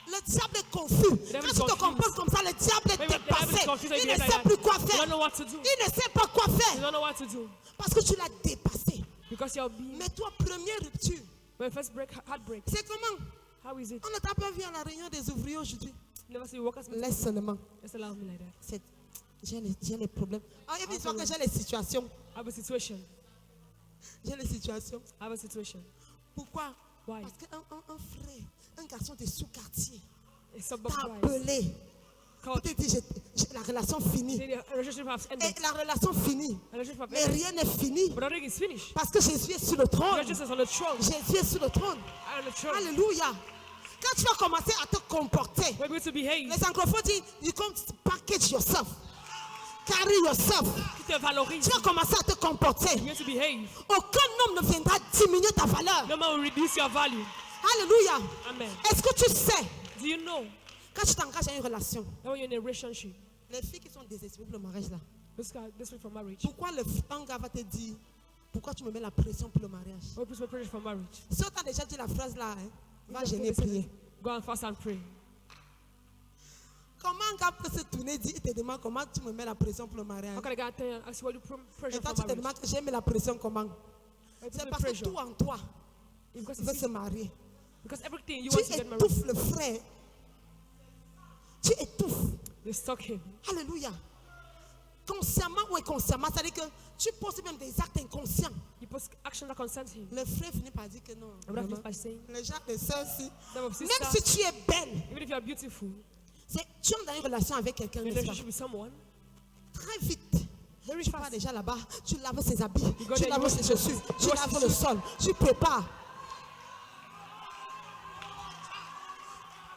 Speaker 1: Le diable est confus.
Speaker 2: devil
Speaker 1: Quand
Speaker 2: is
Speaker 1: tu te
Speaker 2: confused.
Speaker 1: comportes comme ça, le diable est
Speaker 2: When the devil is
Speaker 1: dépassé.
Speaker 2: confused,
Speaker 1: Il
Speaker 2: he
Speaker 1: ne
Speaker 2: behaves like
Speaker 1: sait
Speaker 2: that.
Speaker 1: plus quoi
Speaker 2: You
Speaker 1: faire.
Speaker 2: don't know what to do.
Speaker 1: Il ne sait pas quoi
Speaker 2: You
Speaker 1: faire.
Speaker 2: don't know what to do
Speaker 1: Parce que tu l'as dépassé.
Speaker 2: because you're being.
Speaker 1: Mais toi, première rupture,
Speaker 2: When first heartbreak,
Speaker 1: c'est comment?
Speaker 2: how is it?
Speaker 1: On ne t'a pas vu à la réunion des ouvriers aujourd'hui.
Speaker 2: Never see workers. meeting.
Speaker 1: Laisse seulement.
Speaker 2: Just allow me like that.
Speaker 1: J'ai les problèmes. Ah, et puis toi que j'ai les situations.
Speaker 2: I have a situation.
Speaker 1: J'ai les situations.
Speaker 2: I have a situation.
Speaker 1: Pourquoi?
Speaker 2: Why?
Speaker 1: Parce qu'un frère, un garçon de sous-quartier,
Speaker 2: It's some
Speaker 1: t'a
Speaker 2: price.
Speaker 1: appelé.
Speaker 2: Called.
Speaker 1: Peut-être dit, la relation finie.
Speaker 2: The relationship has ended.
Speaker 1: Et la relation finie.
Speaker 2: The relationship has
Speaker 1: Mais
Speaker 2: ended.
Speaker 1: rien n'est fini.
Speaker 2: But nothing is finished.
Speaker 1: Parce que Jésus est sur le trône.
Speaker 2: God Jesus is on the throne.
Speaker 1: Jésus est sur le trône.
Speaker 2: I am on the throne.
Speaker 1: Alléluia. Quand tu vas commencer à te comporter,
Speaker 2: We're going to behave.
Speaker 1: les anglophones disent, you come to package yourself. Carry yourself.
Speaker 2: Tu te valorises.
Speaker 1: Tu vas commencer à te comporter.
Speaker 2: You're going to behave.
Speaker 1: Aucun homme ne viendra diminuer ta valeur.
Speaker 2: No man will reduce your value.
Speaker 1: Alléluia.
Speaker 2: Amen.
Speaker 1: Est-ce que tu sais,
Speaker 2: Do you know
Speaker 1: quand tu t'engages à une relation,
Speaker 2: that when you're in a relationship,
Speaker 1: Les filles qui sont désespérées pour le mariage là.
Speaker 2: Those guys desperate for marriage.
Speaker 1: Pourquoi un gars va te dire, pourquoi tu me mets la pression pour le mariage?
Speaker 2: Why puts my pressure for marriage?
Speaker 1: Si on t'a déjà dit la phrase là, hein, va
Speaker 2: You
Speaker 1: gêner
Speaker 2: just
Speaker 1: prier.
Speaker 2: Go and fast and pray.
Speaker 1: Comment un gars peut se tourner et dire, il te demande comment tu me mets la pression pour le mariage?
Speaker 2: How can a guy tell you, ask you why you pressure
Speaker 1: Et toi
Speaker 2: for
Speaker 1: tu te
Speaker 2: marriage?
Speaker 1: demandes, j'ai mis la pression comment?
Speaker 2: Why you
Speaker 1: C'est
Speaker 2: put
Speaker 1: parce que
Speaker 2: pressure?
Speaker 1: tout en toi
Speaker 2: Because,
Speaker 1: veut se marier.
Speaker 2: because everything you
Speaker 1: Tu
Speaker 2: want to get married,
Speaker 1: étouffes le frère. Tu étouffes.
Speaker 2: they stuck him.
Speaker 1: Alléluia. Consciemment ou inconsciemment, c'est-à-dire que tu poses même des actes inconscients.
Speaker 2: You post action that concerns him.
Speaker 1: Le frère finit par dire que non.
Speaker 2: I'm not
Speaker 1: vraiment,
Speaker 2: just by saying,
Speaker 1: les gens, les sœurs, si.
Speaker 2: some of
Speaker 1: Même
Speaker 2: sisters,
Speaker 1: si tu es belle,
Speaker 2: even if you are beautiful,
Speaker 1: tu es dans une relation avec quelqu'un,
Speaker 2: in a
Speaker 1: n'est-ce pas?
Speaker 2: relationship with someone,
Speaker 1: Très vite.
Speaker 2: very
Speaker 1: Tu pars
Speaker 2: fast.
Speaker 1: déjà là-bas, tu laves ses habits,
Speaker 2: go
Speaker 1: tu
Speaker 2: there,
Speaker 1: laves
Speaker 2: you
Speaker 1: ses
Speaker 2: wash-
Speaker 1: chaussures, tu
Speaker 2: you wash
Speaker 1: laves
Speaker 2: his
Speaker 1: le
Speaker 2: shoes.
Speaker 1: sol, tu prépares.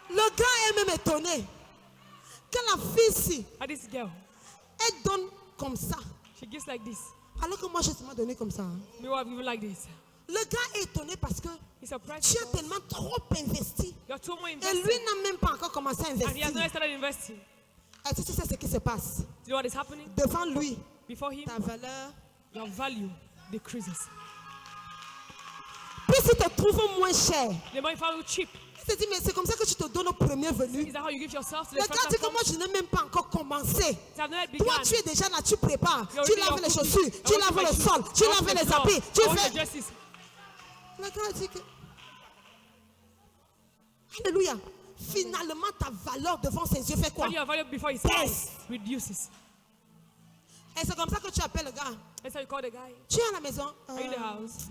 Speaker 1: Le gars est même étonné que la fille ici,
Speaker 2: And this girl,
Speaker 1: elle donne comme ça.
Speaker 2: she gives like this.
Speaker 1: Alors que moi, je suis donné comme ça. Hein.
Speaker 2: Me I've given like this.
Speaker 1: Le gars est étonné parce que
Speaker 2: He's surprised.
Speaker 1: tu as
Speaker 2: because
Speaker 1: tellement trop investi.
Speaker 2: You're too much
Speaker 1: Et
Speaker 2: invested.
Speaker 1: lui n'a même pas encore commencé à
Speaker 2: And he has
Speaker 1: investir.
Speaker 2: not started investing.
Speaker 1: Est-ce que tu sais ce qui se passe?
Speaker 2: Do you know what is happening?
Speaker 1: Devant lui,
Speaker 2: Before him,
Speaker 1: ta valeur.
Speaker 2: your value decreases.
Speaker 1: Puis il te trouve moins cher.
Speaker 2: The more you value cheap,
Speaker 1: Il te dit, mais c'est comme ça que tu te donnes au premier venu.
Speaker 2: is that how you give yourself to
Speaker 1: Le
Speaker 2: the
Speaker 1: gars
Speaker 2: first
Speaker 1: dit
Speaker 2: time
Speaker 1: que moi, je n'ai même pas encore commencé.
Speaker 2: I've not yet
Speaker 1: Toi,
Speaker 2: begun.
Speaker 1: tu es déjà là, tu prépares.
Speaker 2: You're
Speaker 1: Tu
Speaker 2: already
Speaker 1: laves
Speaker 2: your
Speaker 1: les
Speaker 2: cooking.
Speaker 1: chaussures, tu
Speaker 2: I want
Speaker 1: laves
Speaker 2: my
Speaker 1: le
Speaker 2: shoes.
Speaker 1: sol, tu
Speaker 2: I want
Speaker 1: laves
Speaker 2: the
Speaker 1: les
Speaker 2: floor.
Speaker 1: habits, tu
Speaker 2: I want the
Speaker 1: fais.
Speaker 2: dresses.
Speaker 1: Le gars dit que. Alléluia. Finalement, ta valeur devant ses yeux fait quoi?
Speaker 2: When you are valuable before his
Speaker 1: Yes.
Speaker 2: eyes, reduces.
Speaker 1: Et c'est comme ça que tu appelles le gars.
Speaker 2: That's how you call the guy.
Speaker 1: Tu es à la maison.
Speaker 2: Are you in the house?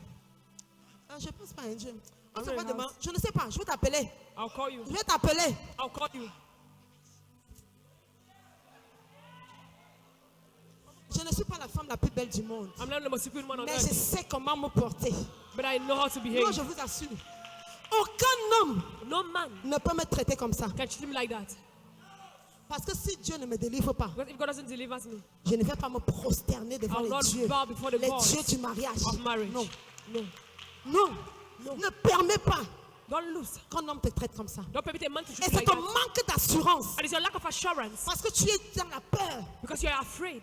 Speaker 1: Je pense pas à un Dieu. On
Speaker 2: I'm
Speaker 1: se
Speaker 2: in
Speaker 1: voit
Speaker 2: the
Speaker 1: demain.
Speaker 2: house.
Speaker 1: Je ne sais pas. Je vais t'appeler.
Speaker 2: I'll call you.
Speaker 1: Je vais t'appeler.
Speaker 2: I'll call you.
Speaker 1: Je ne suis pas la femme la plus belle du monde.
Speaker 2: I'm not the most secret woman on
Speaker 1: Mais je
Speaker 2: earth,
Speaker 1: sais comment me porter.
Speaker 2: but I know how to behave.
Speaker 1: Moi, je vous assure. Aucun homme
Speaker 2: No man
Speaker 1: ne peut me traiter comme ça.
Speaker 2: can treat me like that.
Speaker 1: Parce que si Dieu ne me délivre pas,
Speaker 2: Because if God doesn't deliver me,
Speaker 1: je ne vais pas me prosterner devant
Speaker 2: I'll
Speaker 1: les
Speaker 2: not
Speaker 1: dieux.
Speaker 2: bow before the
Speaker 1: Les
Speaker 2: gods
Speaker 1: dieux du mariage.
Speaker 2: of marriage.
Speaker 1: Non,
Speaker 2: No.
Speaker 1: non.
Speaker 2: No.
Speaker 1: Ne permets pas
Speaker 2: Don't lose.
Speaker 1: qu'un homme te traite comme ça.
Speaker 2: Don't permit a man to
Speaker 1: Et
Speaker 2: treat you
Speaker 1: c'est
Speaker 2: like
Speaker 1: ton
Speaker 2: that.
Speaker 1: manque d'assurance.
Speaker 2: And it's your lack of assurance.
Speaker 1: Parce que tu es dans la peur.
Speaker 2: Because you are afraid.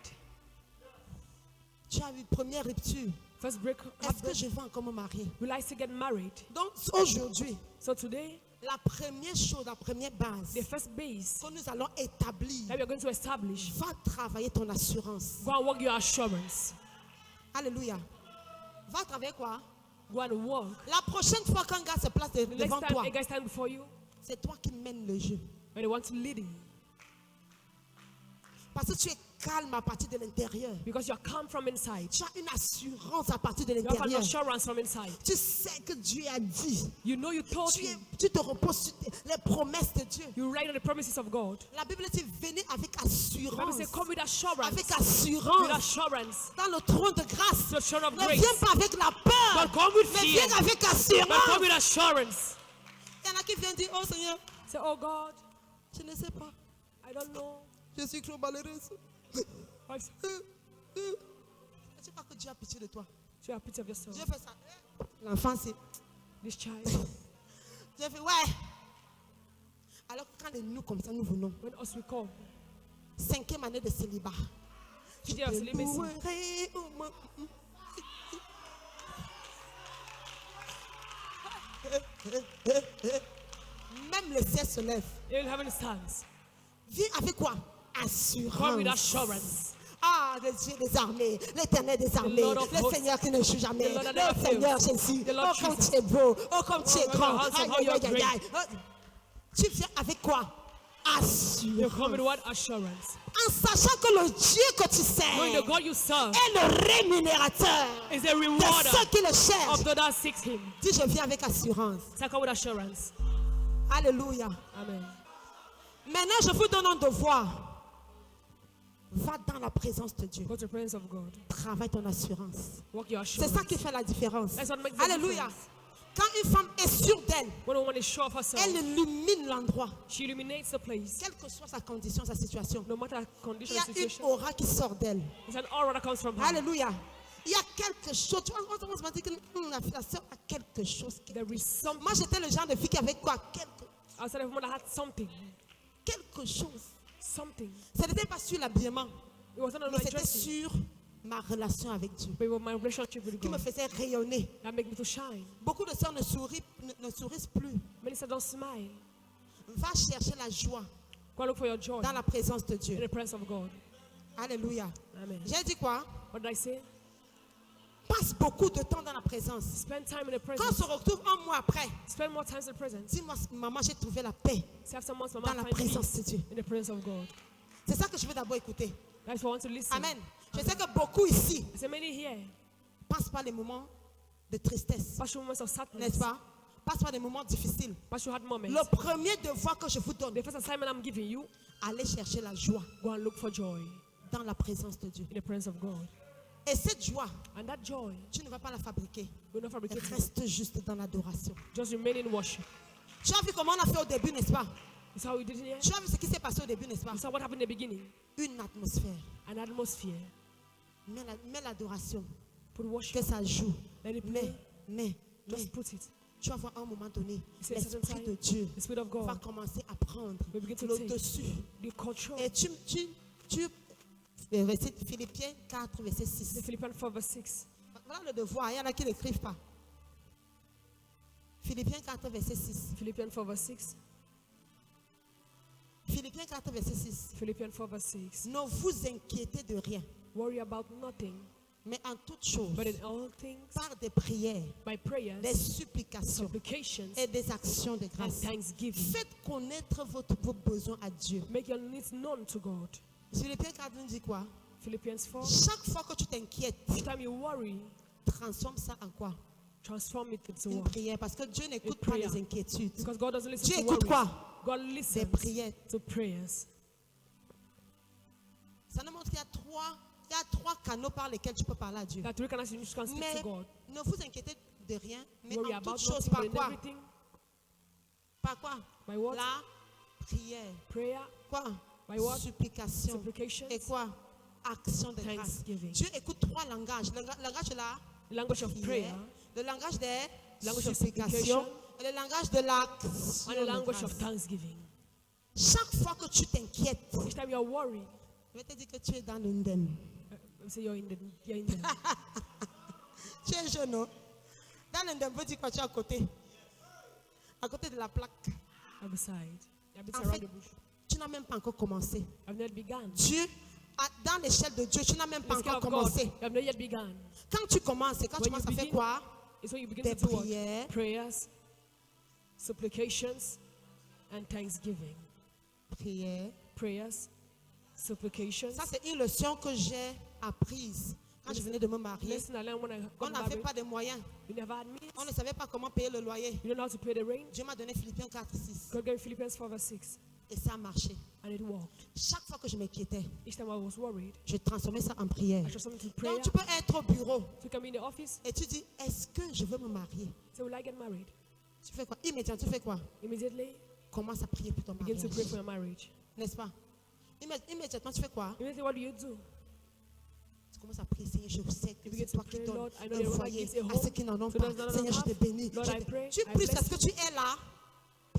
Speaker 1: Tu as eu une première rupture.
Speaker 2: First break.
Speaker 1: Est-ce que je vais encore me marier?
Speaker 2: Will I still get married?
Speaker 1: Donc aujourd'hui,
Speaker 2: So today,
Speaker 1: la première chose, la première base
Speaker 2: the first base
Speaker 1: que nous allons établir,
Speaker 2: that we are going to establish,
Speaker 1: va travailler ton assurance.
Speaker 2: go and work your assurance.
Speaker 1: Alléluia. Va travailler quoi?
Speaker 2: Go and work.
Speaker 1: La prochaine fois qu'un gars se place
Speaker 2: The next
Speaker 1: devant
Speaker 2: time
Speaker 1: toi,
Speaker 2: a guy stand before you,
Speaker 1: c'est toi qui mènes le jeu.
Speaker 2: when they want to lead you,
Speaker 1: Parce que tu es calme à partir de l'intérieur.
Speaker 2: because you're calm from inside.
Speaker 1: Tu as une assurance à partir de
Speaker 2: You have an
Speaker 1: l'intérieur.
Speaker 2: assurance from inside.
Speaker 1: Tu sais que Dieu a dit.
Speaker 2: You know you told him.
Speaker 1: Tu te reposes sur les promesses de Dieu.
Speaker 2: You rely on the promises of God.
Speaker 1: La Bible dit venez avec
Speaker 2: The Bible
Speaker 1: assurance.
Speaker 2: says, come with assurance.
Speaker 1: Avec
Speaker 2: With
Speaker 1: assurance.
Speaker 2: assurance.
Speaker 1: Dans le trône de grâce.
Speaker 2: The throne of
Speaker 1: Ne
Speaker 2: grace.
Speaker 1: viens pas avec la peur.
Speaker 2: Don't come with
Speaker 1: Mais
Speaker 2: fear.
Speaker 1: viens avec
Speaker 2: But come
Speaker 1: assurance.
Speaker 2: with assurance.
Speaker 1: Il y en a qui viennent dire oh Seigneur,
Speaker 2: Say, oh God,
Speaker 1: je ne sais pas.
Speaker 2: I don't know.
Speaker 1: Je suis trop malheureuse.
Speaker 2: I
Speaker 1: Je ne sais pas que Dieu a pitié de toi.
Speaker 2: you have pity of yourself.
Speaker 1: Dieu fait ça. L'enfant, c'est.
Speaker 2: This child.
Speaker 1: Dieu fait ouais. Alors que quand les nous comme ça, nous venons.
Speaker 2: When us we come,
Speaker 1: 5e année de célibat. Je
Speaker 2: Fifth year of
Speaker 1: te
Speaker 2: celibacy.
Speaker 1: louerai, oh, même le ciel se lève.
Speaker 2: even heaven stands.
Speaker 1: Viens avec quoi?
Speaker 2: Come with
Speaker 1: Assurance.
Speaker 2: assurance.
Speaker 1: Ah, le Dieu des armées, l'Éternel des armées,
Speaker 2: Lord of
Speaker 1: le
Speaker 2: hosts,
Speaker 1: Seigneur qui ne joue jamais,
Speaker 2: the Lord that
Speaker 1: le
Speaker 2: never
Speaker 1: Seigneur
Speaker 2: fails,
Speaker 1: Jésus.
Speaker 2: the Lord
Speaker 1: Oh, comme
Speaker 2: Jesus.
Speaker 1: tu es beau, oh, comme tu es
Speaker 2: Oh,
Speaker 1: grand.
Speaker 2: how
Speaker 1: Aïe,
Speaker 2: you
Speaker 1: aïe,
Speaker 2: are
Speaker 1: aïe,
Speaker 2: great.
Speaker 1: aïe. Oh, tu viens avec quoi?
Speaker 2: You come with
Speaker 1: Assurance.
Speaker 2: what? Assurance.
Speaker 1: En sachant que le Dieu que tu
Speaker 2: Knowing the
Speaker 1: sers
Speaker 2: God you serve
Speaker 1: est le rémunérateur
Speaker 2: is a
Speaker 1: de
Speaker 2: rewarder
Speaker 1: ceux qui le
Speaker 2: of
Speaker 1: cherchent.
Speaker 2: those that seek him.
Speaker 1: Dis, je viens avec assurance.
Speaker 2: So come with assurance.
Speaker 1: Alléluia.
Speaker 2: Amen.
Speaker 1: Maintenant, je vous donne un devoir. Va dans la présence de Dieu.
Speaker 2: Go to the presence of God.
Speaker 1: Travaille ton assurance.
Speaker 2: Work your
Speaker 1: C'est
Speaker 2: assurance.
Speaker 1: ça qui fait la différence.
Speaker 2: That's what makes the
Speaker 1: Alléluia.
Speaker 2: difference.
Speaker 1: Quand une femme est sûre d'elle,
Speaker 2: When a woman is sure of herself,
Speaker 1: elle illumine l'endroit.
Speaker 2: she illuminates the place.
Speaker 1: Quelle que soit sa condition, sa situation.
Speaker 2: No matter the
Speaker 1: Il
Speaker 2: condition
Speaker 1: y
Speaker 2: or
Speaker 1: a une
Speaker 2: situation,
Speaker 1: aura qui sort d'elle.
Speaker 2: it's an aura that comes from her.
Speaker 1: Alléluia. Il y a quelque chose. Tu vois, on se dit que la soeur a quelque chose.
Speaker 2: There is something.
Speaker 1: Moi, j'étais le genre de fille qui avait quoi?
Speaker 2: Outside of woman that had something.
Speaker 1: Quelque chose.
Speaker 2: something.
Speaker 1: Ce n'était pas sur l'habillement,
Speaker 2: It wasn't on
Speaker 1: mais
Speaker 2: my
Speaker 1: c'était
Speaker 2: dressing,
Speaker 1: sur ma relation avec Dieu
Speaker 2: but it was my relationship with
Speaker 1: qui me
Speaker 2: God
Speaker 1: faisait rayonner.
Speaker 2: that made me to shine.
Speaker 1: Beaucoup de sœurs ne sourient plus.
Speaker 2: Many said, don't smile.
Speaker 1: Va chercher la joie
Speaker 2: Go look for your joy
Speaker 1: dans la présence de
Speaker 2: in
Speaker 1: Dieu.
Speaker 2: the presence of God.
Speaker 1: Alléluia.
Speaker 2: Amen.
Speaker 1: J'ai dit quoi?
Speaker 2: What did I say?
Speaker 1: Passe beaucoup de temps dans la présence.
Speaker 2: Spend time in the
Speaker 1: Quand on
Speaker 2: presence.
Speaker 1: se retrouve un mois après,
Speaker 2: Spend more time in the presence.
Speaker 1: dis-moi, maman, j'ai trouvé la paix
Speaker 2: See, after months,
Speaker 1: dans
Speaker 2: Mama,
Speaker 1: la
Speaker 2: find
Speaker 1: présence
Speaker 2: peace
Speaker 1: de Dieu.
Speaker 2: in the presence of God.
Speaker 1: C'est ça que je veux d'abord écouter.
Speaker 2: That's what I want to listen.
Speaker 1: Amen. Je sais que beaucoup ici
Speaker 2: I say many here
Speaker 1: passent par les moments de tristesse,
Speaker 2: pass through moments of sadness,
Speaker 1: n'est-ce pas? Passent par des moments difficiles.
Speaker 2: pass through hard moments.
Speaker 1: Le premier devoir que je vous donne,
Speaker 2: The first assignment I'm giving you,
Speaker 1: allez chercher la joie
Speaker 2: go and look for joy
Speaker 1: dans la présence de Dieu.
Speaker 2: in the presence of God.
Speaker 1: Et cette joie,
Speaker 2: And that joy
Speaker 1: tu ne vas pas la fabriquer.
Speaker 2: will not fabricate it.
Speaker 1: Reste juste dans l'adoration.
Speaker 2: Just remain in worship.
Speaker 1: Tu as vu comment on a fait au début, n'est-ce pas?
Speaker 2: That's how we did it here.
Speaker 1: Tu as vu ce qui s'est passé au début, n'est-ce pas?
Speaker 2: You saw what happened in the beginning.
Speaker 1: Une atmosphère.
Speaker 2: An atmosphere.
Speaker 1: Mets l'adoration.
Speaker 2: Put worship.
Speaker 1: Que ça joue.
Speaker 2: Let it play.
Speaker 1: Mais,
Speaker 2: Just put it.
Speaker 1: tu vas voir à un moment donné,
Speaker 2: C'est a certain
Speaker 1: l'Esprit
Speaker 2: time,
Speaker 1: de Dieu
Speaker 2: The Spirit of
Speaker 1: va
Speaker 2: God
Speaker 1: commencer à prendre
Speaker 2: will begin to
Speaker 1: le
Speaker 2: take
Speaker 1: dessus.
Speaker 2: the control.
Speaker 1: Et tu récites Philippiens 4, verset
Speaker 2: The
Speaker 1: 6.
Speaker 2: Philippians 4 verse 6.
Speaker 1: Voilà le devoir, il y en a qui n'écrivent pas. Philippiens 4, verset 6.
Speaker 2: Philippians 4 verse 6.
Speaker 1: Philippiens 4, verset 6.
Speaker 2: Philippians 4 verse 6.
Speaker 1: Ne vous inquiétez de rien,
Speaker 2: Worry about nothing,
Speaker 1: mais en toutes choses,
Speaker 2: but in all things,
Speaker 1: par des prières,
Speaker 2: by prayers,
Speaker 1: des supplications
Speaker 2: supplications,
Speaker 1: et des actions de
Speaker 2: and
Speaker 1: grâce.
Speaker 2: thanksgiving.
Speaker 1: Faites connaître vos besoins à Dieu.
Speaker 2: Make your needs known to God.
Speaker 1: Philippiens 4 nous dit quoi?
Speaker 2: Philippians 4.
Speaker 1: Chaque fois que tu t'inquiètes,
Speaker 2: Each time you worry,
Speaker 1: transforme ça en quoi?
Speaker 2: transform it into
Speaker 1: Une
Speaker 2: what?
Speaker 1: prière. Parce que Dieu n'écoute
Speaker 2: A
Speaker 1: pas
Speaker 2: prayer.
Speaker 1: les inquiétudes.
Speaker 2: Because God doesn't listen
Speaker 1: Dieu
Speaker 2: to
Speaker 1: écoute
Speaker 2: worries.
Speaker 1: quoi?
Speaker 2: God
Speaker 1: Des
Speaker 2: listens
Speaker 1: prières.
Speaker 2: to prayers.
Speaker 1: Ça nous montre qu'il y a trois canaux par lesquels tu peux parler à Dieu.
Speaker 2: That we can actually speak
Speaker 1: Mais
Speaker 2: to God.
Speaker 1: ne vous inquiétez de rien, mais
Speaker 2: Worry
Speaker 1: en
Speaker 2: about
Speaker 1: toutes choses,
Speaker 2: nothing,
Speaker 1: par
Speaker 2: but in
Speaker 1: quoi?
Speaker 2: everything.
Speaker 1: Par quoi?
Speaker 2: By what?
Speaker 1: La prière.
Speaker 2: Prayer,
Speaker 1: Quoi?
Speaker 2: By what?
Speaker 1: Supplication.
Speaker 2: supplications,
Speaker 1: Et quoi? Action de grâce.
Speaker 2: thanksgiving.
Speaker 1: Dieu écoute trois langages. Le langage de la
Speaker 2: The language of prayer,
Speaker 1: prière, le langage des
Speaker 2: language of
Speaker 1: supplications
Speaker 2: supplication,
Speaker 1: et le langage de l'action
Speaker 2: and the
Speaker 1: de
Speaker 2: language
Speaker 1: grâce.
Speaker 2: of thanksgiving.
Speaker 1: Chaque fois que tu t'inquiètes,
Speaker 2: Each time you're worried,
Speaker 1: je vais te dire que tu es dans l'undem.
Speaker 2: say you're in the
Speaker 1: Tu es jeune, non? Dans l'undem, veut dire quoi? Tu es à côté. À côté de la plaque.
Speaker 2: other side. You're a bit
Speaker 1: En
Speaker 2: around
Speaker 1: fait,
Speaker 2: the bush.
Speaker 1: tu n'as même pas encore commencé.
Speaker 2: I've not begun.
Speaker 1: Dieu, dans l'échelle de Dieu, tu n'as même
Speaker 2: The
Speaker 1: pas
Speaker 2: scale
Speaker 1: encore
Speaker 2: of God,
Speaker 1: commencé.
Speaker 2: you have not yet begun.
Speaker 1: Quand tu commences, c'est quand tu
Speaker 2: When you
Speaker 1: commences à faire
Speaker 2: begin,
Speaker 1: quoi?
Speaker 2: It's when you begin
Speaker 1: Des
Speaker 2: to do what?
Speaker 1: prières,
Speaker 2: Prayers, supplications, and thanksgiving.
Speaker 1: prières.
Speaker 2: Prayers, supplications.
Speaker 1: Ça, c'est une leçon que j'ai apprise quand je venais de me marier.
Speaker 2: Lesson I learned when I
Speaker 1: On
Speaker 2: got
Speaker 1: n'avait
Speaker 2: married.
Speaker 1: pas de moyens.
Speaker 2: You never had means.
Speaker 1: On ne savait pas comment payer le loyer.
Speaker 2: You don't know how to pay the rent.
Speaker 1: Dieu m'a donné Philippiens 4, 6.
Speaker 2: God gave Philippians 4 verse 6,
Speaker 1: Et ça a marché.
Speaker 2: and it worked.
Speaker 1: Chaque fois que je m'inquiétais,
Speaker 2: Each time I was worried,
Speaker 1: je transformais ça en prière.
Speaker 2: I transformed it to prayer.
Speaker 1: Donc tu peux être au bureau
Speaker 2: So you can be in the office.
Speaker 1: et tu dis, est-ce que je veux me marier?
Speaker 2: Say, will I get married?
Speaker 1: Tu fais quoi? Immédiatement, tu fais quoi?
Speaker 2: Immediately,
Speaker 1: Commence à prier pour ton
Speaker 2: begin to pray
Speaker 1: mariage.
Speaker 2: for your marriage.
Speaker 1: N'est-ce pas? Immédiatement, tu fais quoi?
Speaker 2: Immediately, what do you do?
Speaker 1: Tu commences à prier, Seigneur, je sais que
Speaker 2: You begin
Speaker 1: c'est toi
Speaker 2: to
Speaker 1: qui
Speaker 2: pray,
Speaker 1: donnes
Speaker 2: Lord, I know
Speaker 1: un
Speaker 2: your
Speaker 1: foyer
Speaker 2: gives a
Speaker 1: à
Speaker 2: home
Speaker 1: ceux qui n'en ont
Speaker 2: to
Speaker 1: pas.
Speaker 2: those that don't
Speaker 1: Seigneur, je te
Speaker 2: have.
Speaker 1: bénis.
Speaker 2: Lord, I pray,
Speaker 1: Tu
Speaker 2: I
Speaker 1: pries
Speaker 2: bless
Speaker 1: parce que tu es là.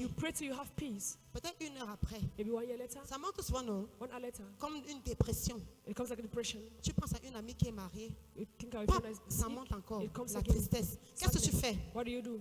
Speaker 2: You pray till you have peace.
Speaker 1: Peut-être une heure après.
Speaker 2: Maybe 1 year later,
Speaker 1: Ça monte souvent, non?
Speaker 2: 1 hour later,
Speaker 1: Comme une dépression.
Speaker 2: it comes like a depression.
Speaker 1: Tu penses à une amie qui est mariée.
Speaker 2: You think of
Speaker 1: Pop,
Speaker 2: it as
Speaker 1: ça
Speaker 2: sick,
Speaker 1: monte encore.
Speaker 2: it comes
Speaker 1: La
Speaker 2: again.
Speaker 1: tristesse. Qu'est-ce que tu
Speaker 2: Sadness.
Speaker 1: fais?
Speaker 2: What do you do?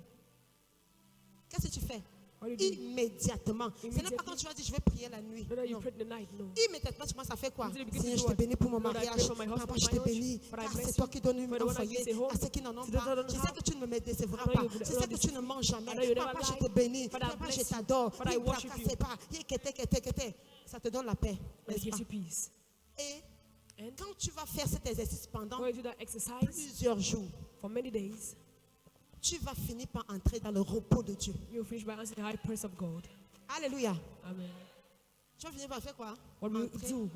Speaker 1: Qu'est-ce que tu fais?
Speaker 2: What do you do?
Speaker 1: Immédiatement. Ce n'est pas
Speaker 2: Immediately.
Speaker 1: quand tu vas dire je vais prier la nuit.
Speaker 2: No, no, you
Speaker 1: Non.
Speaker 2: pray in the night. No.
Speaker 1: Immédiatement, tu commences à faire quoi?
Speaker 2: Immediately begin to
Speaker 1: Seigneur,
Speaker 2: do
Speaker 1: je te
Speaker 2: what?
Speaker 1: bénis pour mon
Speaker 2: Lord, I pray
Speaker 1: mariage.
Speaker 2: for my husband,
Speaker 1: Papa, je te
Speaker 2: marriage.
Speaker 1: bénis.
Speaker 2: But I
Speaker 1: Car
Speaker 2: bless
Speaker 1: c'est toi
Speaker 2: you.
Speaker 1: qui donnes
Speaker 2: For the
Speaker 1: un
Speaker 2: one that
Speaker 1: foyer
Speaker 2: gives a home
Speaker 1: à ceux qui n'en ont
Speaker 2: to those
Speaker 1: pas.
Speaker 2: that don't
Speaker 1: Je sais
Speaker 2: have.
Speaker 1: que tu ne me décevras
Speaker 2: I know
Speaker 1: pas.
Speaker 2: you-
Speaker 1: Je sais que tu ne mens
Speaker 2: I know you
Speaker 1: jamais.
Speaker 2: never
Speaker 1: Papa, je
Speaker 2: lie.
Speaker 1: te bénis.
Speaker 2: But I
Speaker 1: Papa, je
Speaker 2: bless you.
Speaker 1: t'adore.
Speaker 2: But I worship you.
Speaker 1: Ça te donne la paix.
Speaker 2: And it
Speaker 1: N'est-ce
Speaker 2: gives
Speaker 1: pas?
Speaker 2: you peace.
Speaker 1: Et
Speaker 2: And
Speaker 1: quand tu vas faire cet exercice pendant
Speaker 2: when you do that exercise
Speaker 1: plusieurs jours,
Speaker 2: for many days,
Speaker 1: tu vas finir par entrer dans le repos de Dieu.
Speaker 2: you'll finish by answering the high praise of God.
Speaker 1: Alléluia.
Speaker 2: Amen.
Speaker 1: Tu vas finir par faire quoi?
Speaker 2: What will you
Speaker 1: Entrer.
Speaker 2: do?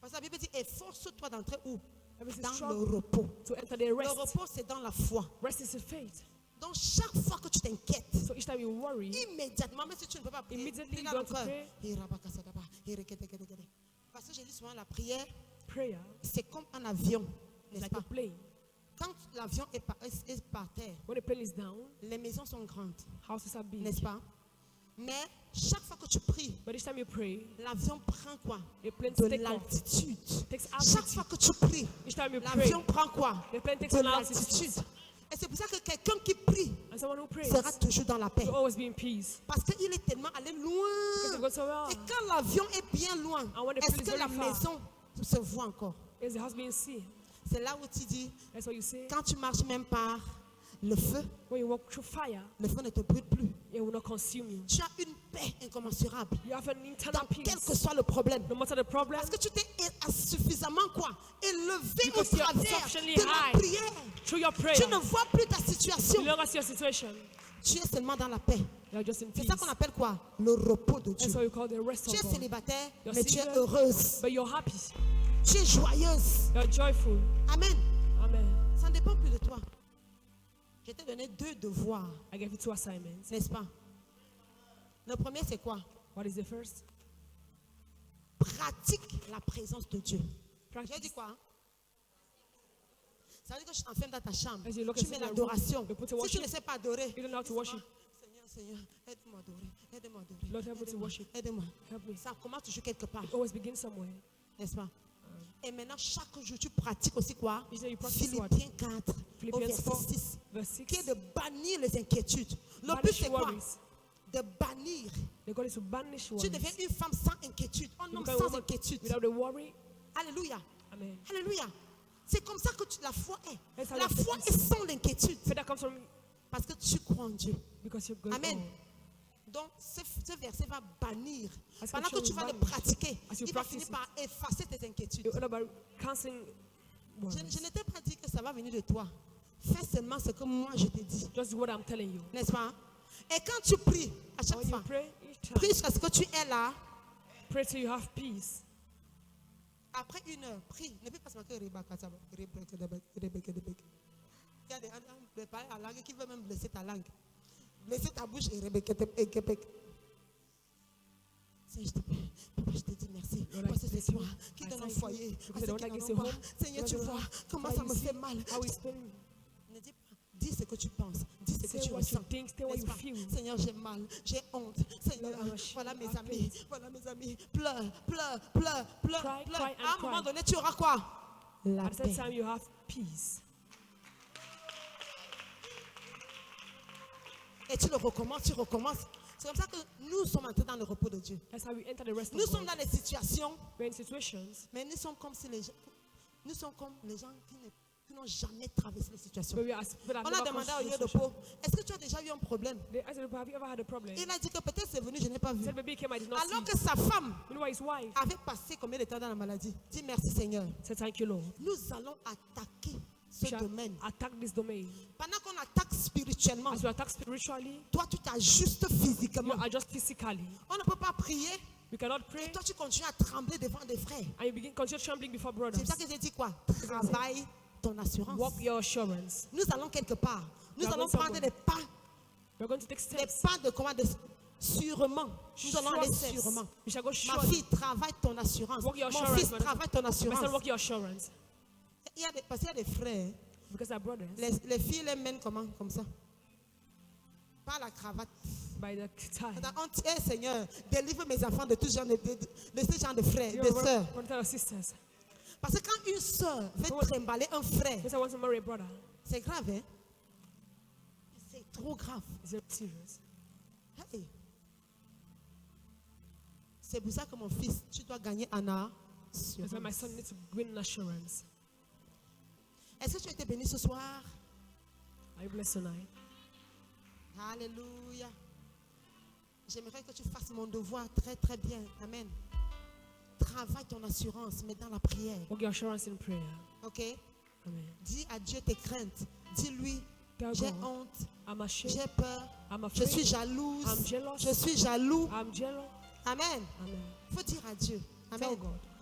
Speaker 1: Parce que la Bible dit, efforce-toi d'entrer où?
Speaker 2: Everything
Speaker 1: Dans le
Speaker 2: struggle
Speaker 1: repos.
Speaker 2: to enter the
Speaker 1: Le
Speaker 2: rest.
Speaker 1: repos, c'est dans la foi.
Speaker 2: Rest is in faith.
Speaker 1: Donc, chaque fois que tu t'inquiètes,
Speaker 2: So each time you worry,
Speaker 1: immédiatement, même si tu ne peux pas prier,
Speaker 2: Immediately
Speaker 1: dis
Speaker 2: you
Speaker 1: dans le
Speaker 2: go to
Speaker 1: cœur.
Speaker 2: pray.
Speaker 1: Parce que j'ai dit souvent, la prière,
Speaker 2: prayer
Speaker 1: c'est comme un avion,
Speaker 2: is
Speaker 1: n'est-ce
Speaker 2: like a
Speaker 1: pas?
Speaker 2: plane.
Speaker 1: Quand l'avion est par terre,
Speaker 2: When the plane is down,
Speaker 1: les maisons sont grandes,
Speaker 2: houses are big.
Speaker 1: n'est-ce pas? Mais chaque fois que tu pries,
Speaker 2: But each time you pray,
Speaker 1: l'avion prend quoi?
Speaker 2: the plane
Speaker 1: De
Speaker 2: takes off.
Speaker 1: l'altitude.
Speaker 2: Takes
Speaker 1: Chaque
Speaker 2: altitude.
Speaker 1: fois que tu pries,
Speaker 2: Each time you pray,
Speaker 1: l'avion prend quoi?
Speaker 2: the plane takes
Speaker 1: De
Speaker 2: an altitude.
Speaker 1: l'altitude. Et c'est pour ça que quelqu'un qui prie
Speaker 2: And someone who prays
Speaker 1: sera toujours dans la paix.
Speaker 2: will always be in peace.
Speaker 1: Parce qu'il est tellement allé
Speaker 2: Because
Speaker 1: loin.
Speaker 2: it goes so well.
Speaker 1: Et quand l'avion est bien loin,
Speaker 2: And when the
Speaker 1: est-ce
Speaker 2: plane is
Speaker 1: que la
Speaker 2: very far,
Speaker 1: maison se voit encore?
Speaker 2: is the house being seen?
Speaker 1: C'est là où tu dis,
Speaker 2: That's what you say.
Speaker 1: quand tu marches même par le feu,
Speaker 2: When you walk through fire,
Speaker 1: le feu ne te brûle plus.
Speaker 2: it will not consume you.
Speaker 1: Tu as une paix incommensurable
Speaker 2: You have an internal
Speaker 1: dans quel que
Speaker 2: peace.
Speaker 1: soit le problème.
Speaker 2: No matter the problem,
Speaker 1: Parce que tu t'es suffisamment quoi? Élevé au
Speaker 2: Because you are
Speaker 1: travers
Speaker 2: sufficiently
Speaker 1: de la
Speaker 2: high.
Speaker 1: prière.
Speaker 2: through your prayer,
Speaker 1: Tu ne vois plus ta situation.
Speaker 2: you look at your situation,
Speaker 1: Tu es seulement dans la paix.
Speaker 2: you are just in
Speaker 1: C'est
Speaker 2: peace.
Speaker 1: ça qu'on appelle quoi? Le repos de Dieu.
Speaker 2: That's what we call the rest
Speaker 1: Tu
Speaker 2: of
Speaker 1: es
Speaker 2: God.
Speaker 1: célibataire,
Speaker 2: You're
Speaker 1: mais tu es
Speaker 2: single,
Speaker 1: heureuse.
Speaker 2: But you're happy.
Speaker 1: Tu es joyeuse.
Speaker 2: You're joyful.
Speaker 1: Amen.
Speaker 2: Amen.
Speaker 1: Ça ne dépend plus de toi. Je t'ai donné 2 devoirs,
Speaker 2: I gave you 2 assignments.
Speaker 1: n'est-ce pas? Le premier, c'est quoi?
Speaker 2: What is the first?
Speaker 1: Pratique la présence de Dieu. J'ai dit
Speaker 2: Practice.
Speaker 1: quoi? Hein? Ça veut dire que je t'enferme dans ta chambre.
Speaker 2: As you look
Speaker 1: Tu
Speaker 2: inside
Speaker 1: mets
Speaker 2: your room,
Speaker 1: l'adoration.
Speaker 2: you put
Speaker 1: Si
Speaker 2: the
Speaker 1: tu
Speaker 2: worship.
Speaker 1: ne sais pas adorer,
Speaker 2: You don't know how to
Speaker 1: dis-moi,
Speaker 2: worship.
Speaker 1: Seigneur, Seigneur, aide-moi à adorer. Aide-moi à adorer.
Speaker 2: Lord, help me to
Speaker 1: Aide-moi,
Speaker 2: worship.
Speaker 1: aide-moi.
Speaker 2: Help me.
Speaker 1: Ça commence toujours quelque part,
Speaker 2: It always begins somewhere.
Speaker 1: n'est-ce pas? Et maintenant, chaque jour, tu pratiques aussi quoi?
Speaker 2: You say you practice what?
Speaker 1: Philippiens 4, au
Speaker 2: Philippians
Speaker 1: verset
Speaker 2: 4,
Speaker 1: 6,
Speaker 2: verse 6.
Speaker 1: qui est de bannir les inquiétudes. Le but,
Speaker 2: Banish
Speaker 1: c'est quoi?
Speaker 2: worries.
Speaker 1: De bannir.
Speaker 2: The goal is to banish
Speaker 1: Tu
Speaker 2: worries.
Speaker 1: deviens une femme sans inquiétude, un
Speaker 2: You
Speaker 1: homme
Speaker 2: become a
Speaker 1: sans
Speaker 2: woman
Speaker 1: inquiétude.
Speaker 2: without the worry.
Speaker 1: Alléluia.
Speaker 2: Amen.
Speaker 1: Alléluia. C'est comme ça que la foi est.
Speaker 2: That's how
Speaker 1: La
Speaker 2: the
Speaker 1: foi
Speaker 2: faith
Speaker 1: est
Speaker 2: is.
Speaker 1: sans l'inquiétude.
Speaker 2: Faith that comes from
Speaker 1: Parce que tu crois en Dieu.
Speaker 2: because you're going
Speaker 1: Amen.
Speaker 2: on.
Speaker 1: Donc, ce verset va bannir.
Speaker 2: As
Speaker 1: Pendant que
Speaker 2: scripture
Speaker 1: tu vas le
Speaker 2: banish.
Speaker 1: pratiquer,
Speaker 2: As you
Speaker 1: il va
Speaker 2: practice
Speaker 1: finir par effacer tes inquiétudes.
Speaker 2: It's all about canceling
Speaker 1: Je
Speaker 2: worries.
Speaker 1: ne t'ai pas dit que ça va venir de toi. Fais seulement ce que moi je te dis.
Speaker 2: Just what I'm telling you.
Speaker 1: N'est-ce pas? Et quand tu pries, à chaque
Speaker 2: When you
Speaker 1: fois,
Speaker 2: pray, each time,
Speaker 1: prie jusqu'à ce que tu es là.
Speaker 2: pray till you have peace.
Speaker 1: Après 1 heure, prie. Ne fais pas seulement que Rebecca, ça va. Rebecca. Il y a des gens qui parlent en langue qui veulent même blesser ta langue. Blesser ta bouche et Rebecca. Seigneur, je te prie. Papa, je te dis merci.
Speaker 2: Lord, I
Speaker 1: Parce que c'est
Speaker 2: bless
Speaker 1: toi
Speaker 2: you.
Speaker 1: qui
Speaker 2: I
Speaker 1: donne un
Speaker 2: thank
Speaker 1: foyer
Speaker 2: you,
Speaker 1: à
Speaker 2: because
Speaker 1: ceux
Speaker 2: the one
Speaker 1: qui
Speaker 2: that
Speaker 1: n'en
Speaker 2: gives
Speaker 1: ont
Speaker 2: you
Speaker 1: pas.
Speaker 2: home,
Speaker 1: Seigneur, tu
Speaker 2: Lord,
Speaker 1: vois comment
Speaker 2: how
Speaker 1: ça
Speaker 2: you
Speaker 1: me
Speaker 2: see
Speaker 1: fait mal.
Speaker 2: How it's been.
Speaker 1: Ne dis pas. Dis ce que tu penses. Dis ce que
Speaker 2: Say
Speaker 1: tu
Speaker 2: what you
Speaker 1: ressens.
Speaker 2: think, say what
Speaker 1: N'est-ce
Speaker 2: you
Speaker 1: pas?
Speaker 2: feel.
Speaker 1: Seigneur, j'ai mal, j'ai honte. Seigneur,
Speaker 2: Lord, I'm ashamed,
Speaker 1: voilà mes
Speaker 2: I have
Speaker 1: amis.
Speaker 2: pain.
Speaker 1: Voilà mes amis. Pleure, pleure, pleure, pleure,
Speaker 2: Cry,
Speaker 1: pleure.
Speaker 2: cry and
Speaker 1: À un moment
Speaker 2: cry.
Speaker 1: donné, tu auras quoi? La
Speaker 2: At that
Speaker 1: paix.
Speaker 2: time, you have peace.
Speaker 1: Et tu le recommences, tu recommences. C'est comme ça que nous sommes entrés dans le repos de Dieu.
Speaker 2: That's how we enter the rest
Speaker 1: Nous
Speaker 2: of
Speaker 1: sommes
Speaker 2: God.
Speaker 1: dans des situations,
Speaker 2: We're in situations,
Speaker 1: mais nous sommes comme les gens qui n'ont jamais traversé les situations.
Speaker 2: but we are but I've
Speaker 1: On a
Speaker 2: never
Speaker 1: demandé au
Speaker 2: crossed
Speaker 1: lieu
Speaker 2: those
Speaker 1: de
Speaker 2: situations.
Speaker 1: peau, est-ce que tu as déjà eu un problème?
Speaker 2: They asked him, have you ever had a problem? He
Speaker 1: Il a dit que peut-être c'est venu, je n'ai pas vu.
Speaker 2: said, maybe he came, I did not
Speaker 1: Alors
Speaker 2: see.
Speaker 1: que sa femme
Speaker 2: You know why his wife
Speaker 1: avait passé combien de temps dans la maladie? Dis merci Seigneur.
Speaker 2: said, thank you, Lord.
Speaker 1: Nous allons attaquer
Speaker 2: We
Speaker 1: ce
Speaker 2: shall
Speaker 1: domaine.
Speaker 2: attack this domain.
Speaker 1: Pendant qu'on attaque spirituellement,
Speaker 2: As we attack spiritually,
Speaker 1: toi tu t'ajustes
Speaker 2: you
Speaker 1: physiquement.
Speaker 2: adjust physically.
Speaker 1: On ne peut pas prier
Speaker 2: We cannot
Speaker 1: et
Speaker 2: pray,
Speaker 1: toi tu continues à trembler devant des frères.
Speaker 2: and you begin continue trembling before
Speaker 1: C'est
Speaker 2: brothers.
Speaker 1: ça que j'ai dit quoi? Travaille ton assurance.
Speaker 2: Walk your assurance.
Speaker 1: Nous allons quelque part. Nous
Speaker 2: We are
Speaker 1: allons
Speaker 2: going
Speaker 1: prendre
Speaker 2: somewhere.
Speaker 1: des pas,
Speaker 2: We're going to take
Speaker 1: des
Speaker 2: steps.
Speaker 1: pas de comment? Sûrement. Nous allons
Speaker 2: Sure
Speaker 1: aller
Speaker 2: steps.
Speaker 1: sûrement.
Speaker 2: We shall go
Speaker 1: Ma
Speaker 2: surely.
Speaker 1: fille, travaille ton assurance.
Speaker 2: Walk your
Speaker 1: Mon
Speaker 2: assurance,
Speaker 1: fils,
Speaker 2: madam.
Speaker 1: travaille ton
Speaker 2: My son,
Speaker 1: assurance.
Speaker 2: walk your assurance.
Speaker 1: Parce qu'il y a des frères,
Speaker 2: Because our brothers,
Speaker 1: les filles les mènent comment? Comme ça. Pas la cravate.
Speaker 2: by the tie,
Speaker 1: Eh Seigneur, délivre mes enfants de tout genre de ce genre de frères,
Speaker 2: you're
Speaker 1: de sœurs.
Speaker 2: one of our sisters.
Speaker 1: Parce que quand une sœur veut trimballer un frère,
Speaker 2: Because I want to marry a brother.
Speaker 1: c'est grave, hein? C'est trop grave.
Speaker 2: Is it serious?
Speaker 1: Hey. C'est pour ça que mon fils, tu dois gagner en assurance.
Speaker 2: That's why my son needs to win assurance.
Speaker 1: Est-ce que tu as été béni ce soir?
Speaker 2: Are you blessed tonight?
Speaker 1: Alléluia. J'aimerais que tu fasses mon devoir très très bien. Amen. Travaille ton assurance, mais dans la prière.
Speaker 2: Walk your assurance in prayer.
Speaker 1: Ok?
Speaker 2: Amen.
Speaker 1: Dis à Dieu tes craintes. Dis-lui,
Speaker 2: Tell
Speaker 1: j'ai
Speaker 2: God,
Speaker 1: honte,
Speaker 2: I'm ashamed.
Speaker 1: j'ai peur,
Speaker 2: I'm
Speaker 1: je suis
Speaker 2: afraid.
Speaker 1: jalouse,
Speaker 2: I'm jealous.
Speaker 1: je suis jaloux.
Speaker 2: I'm jealous.
Speaker 1: Amen.
Speaker 2: Amen.
Speaker 1: Il faut dire à Dieu. Amen.
Speaker 2: Tell God.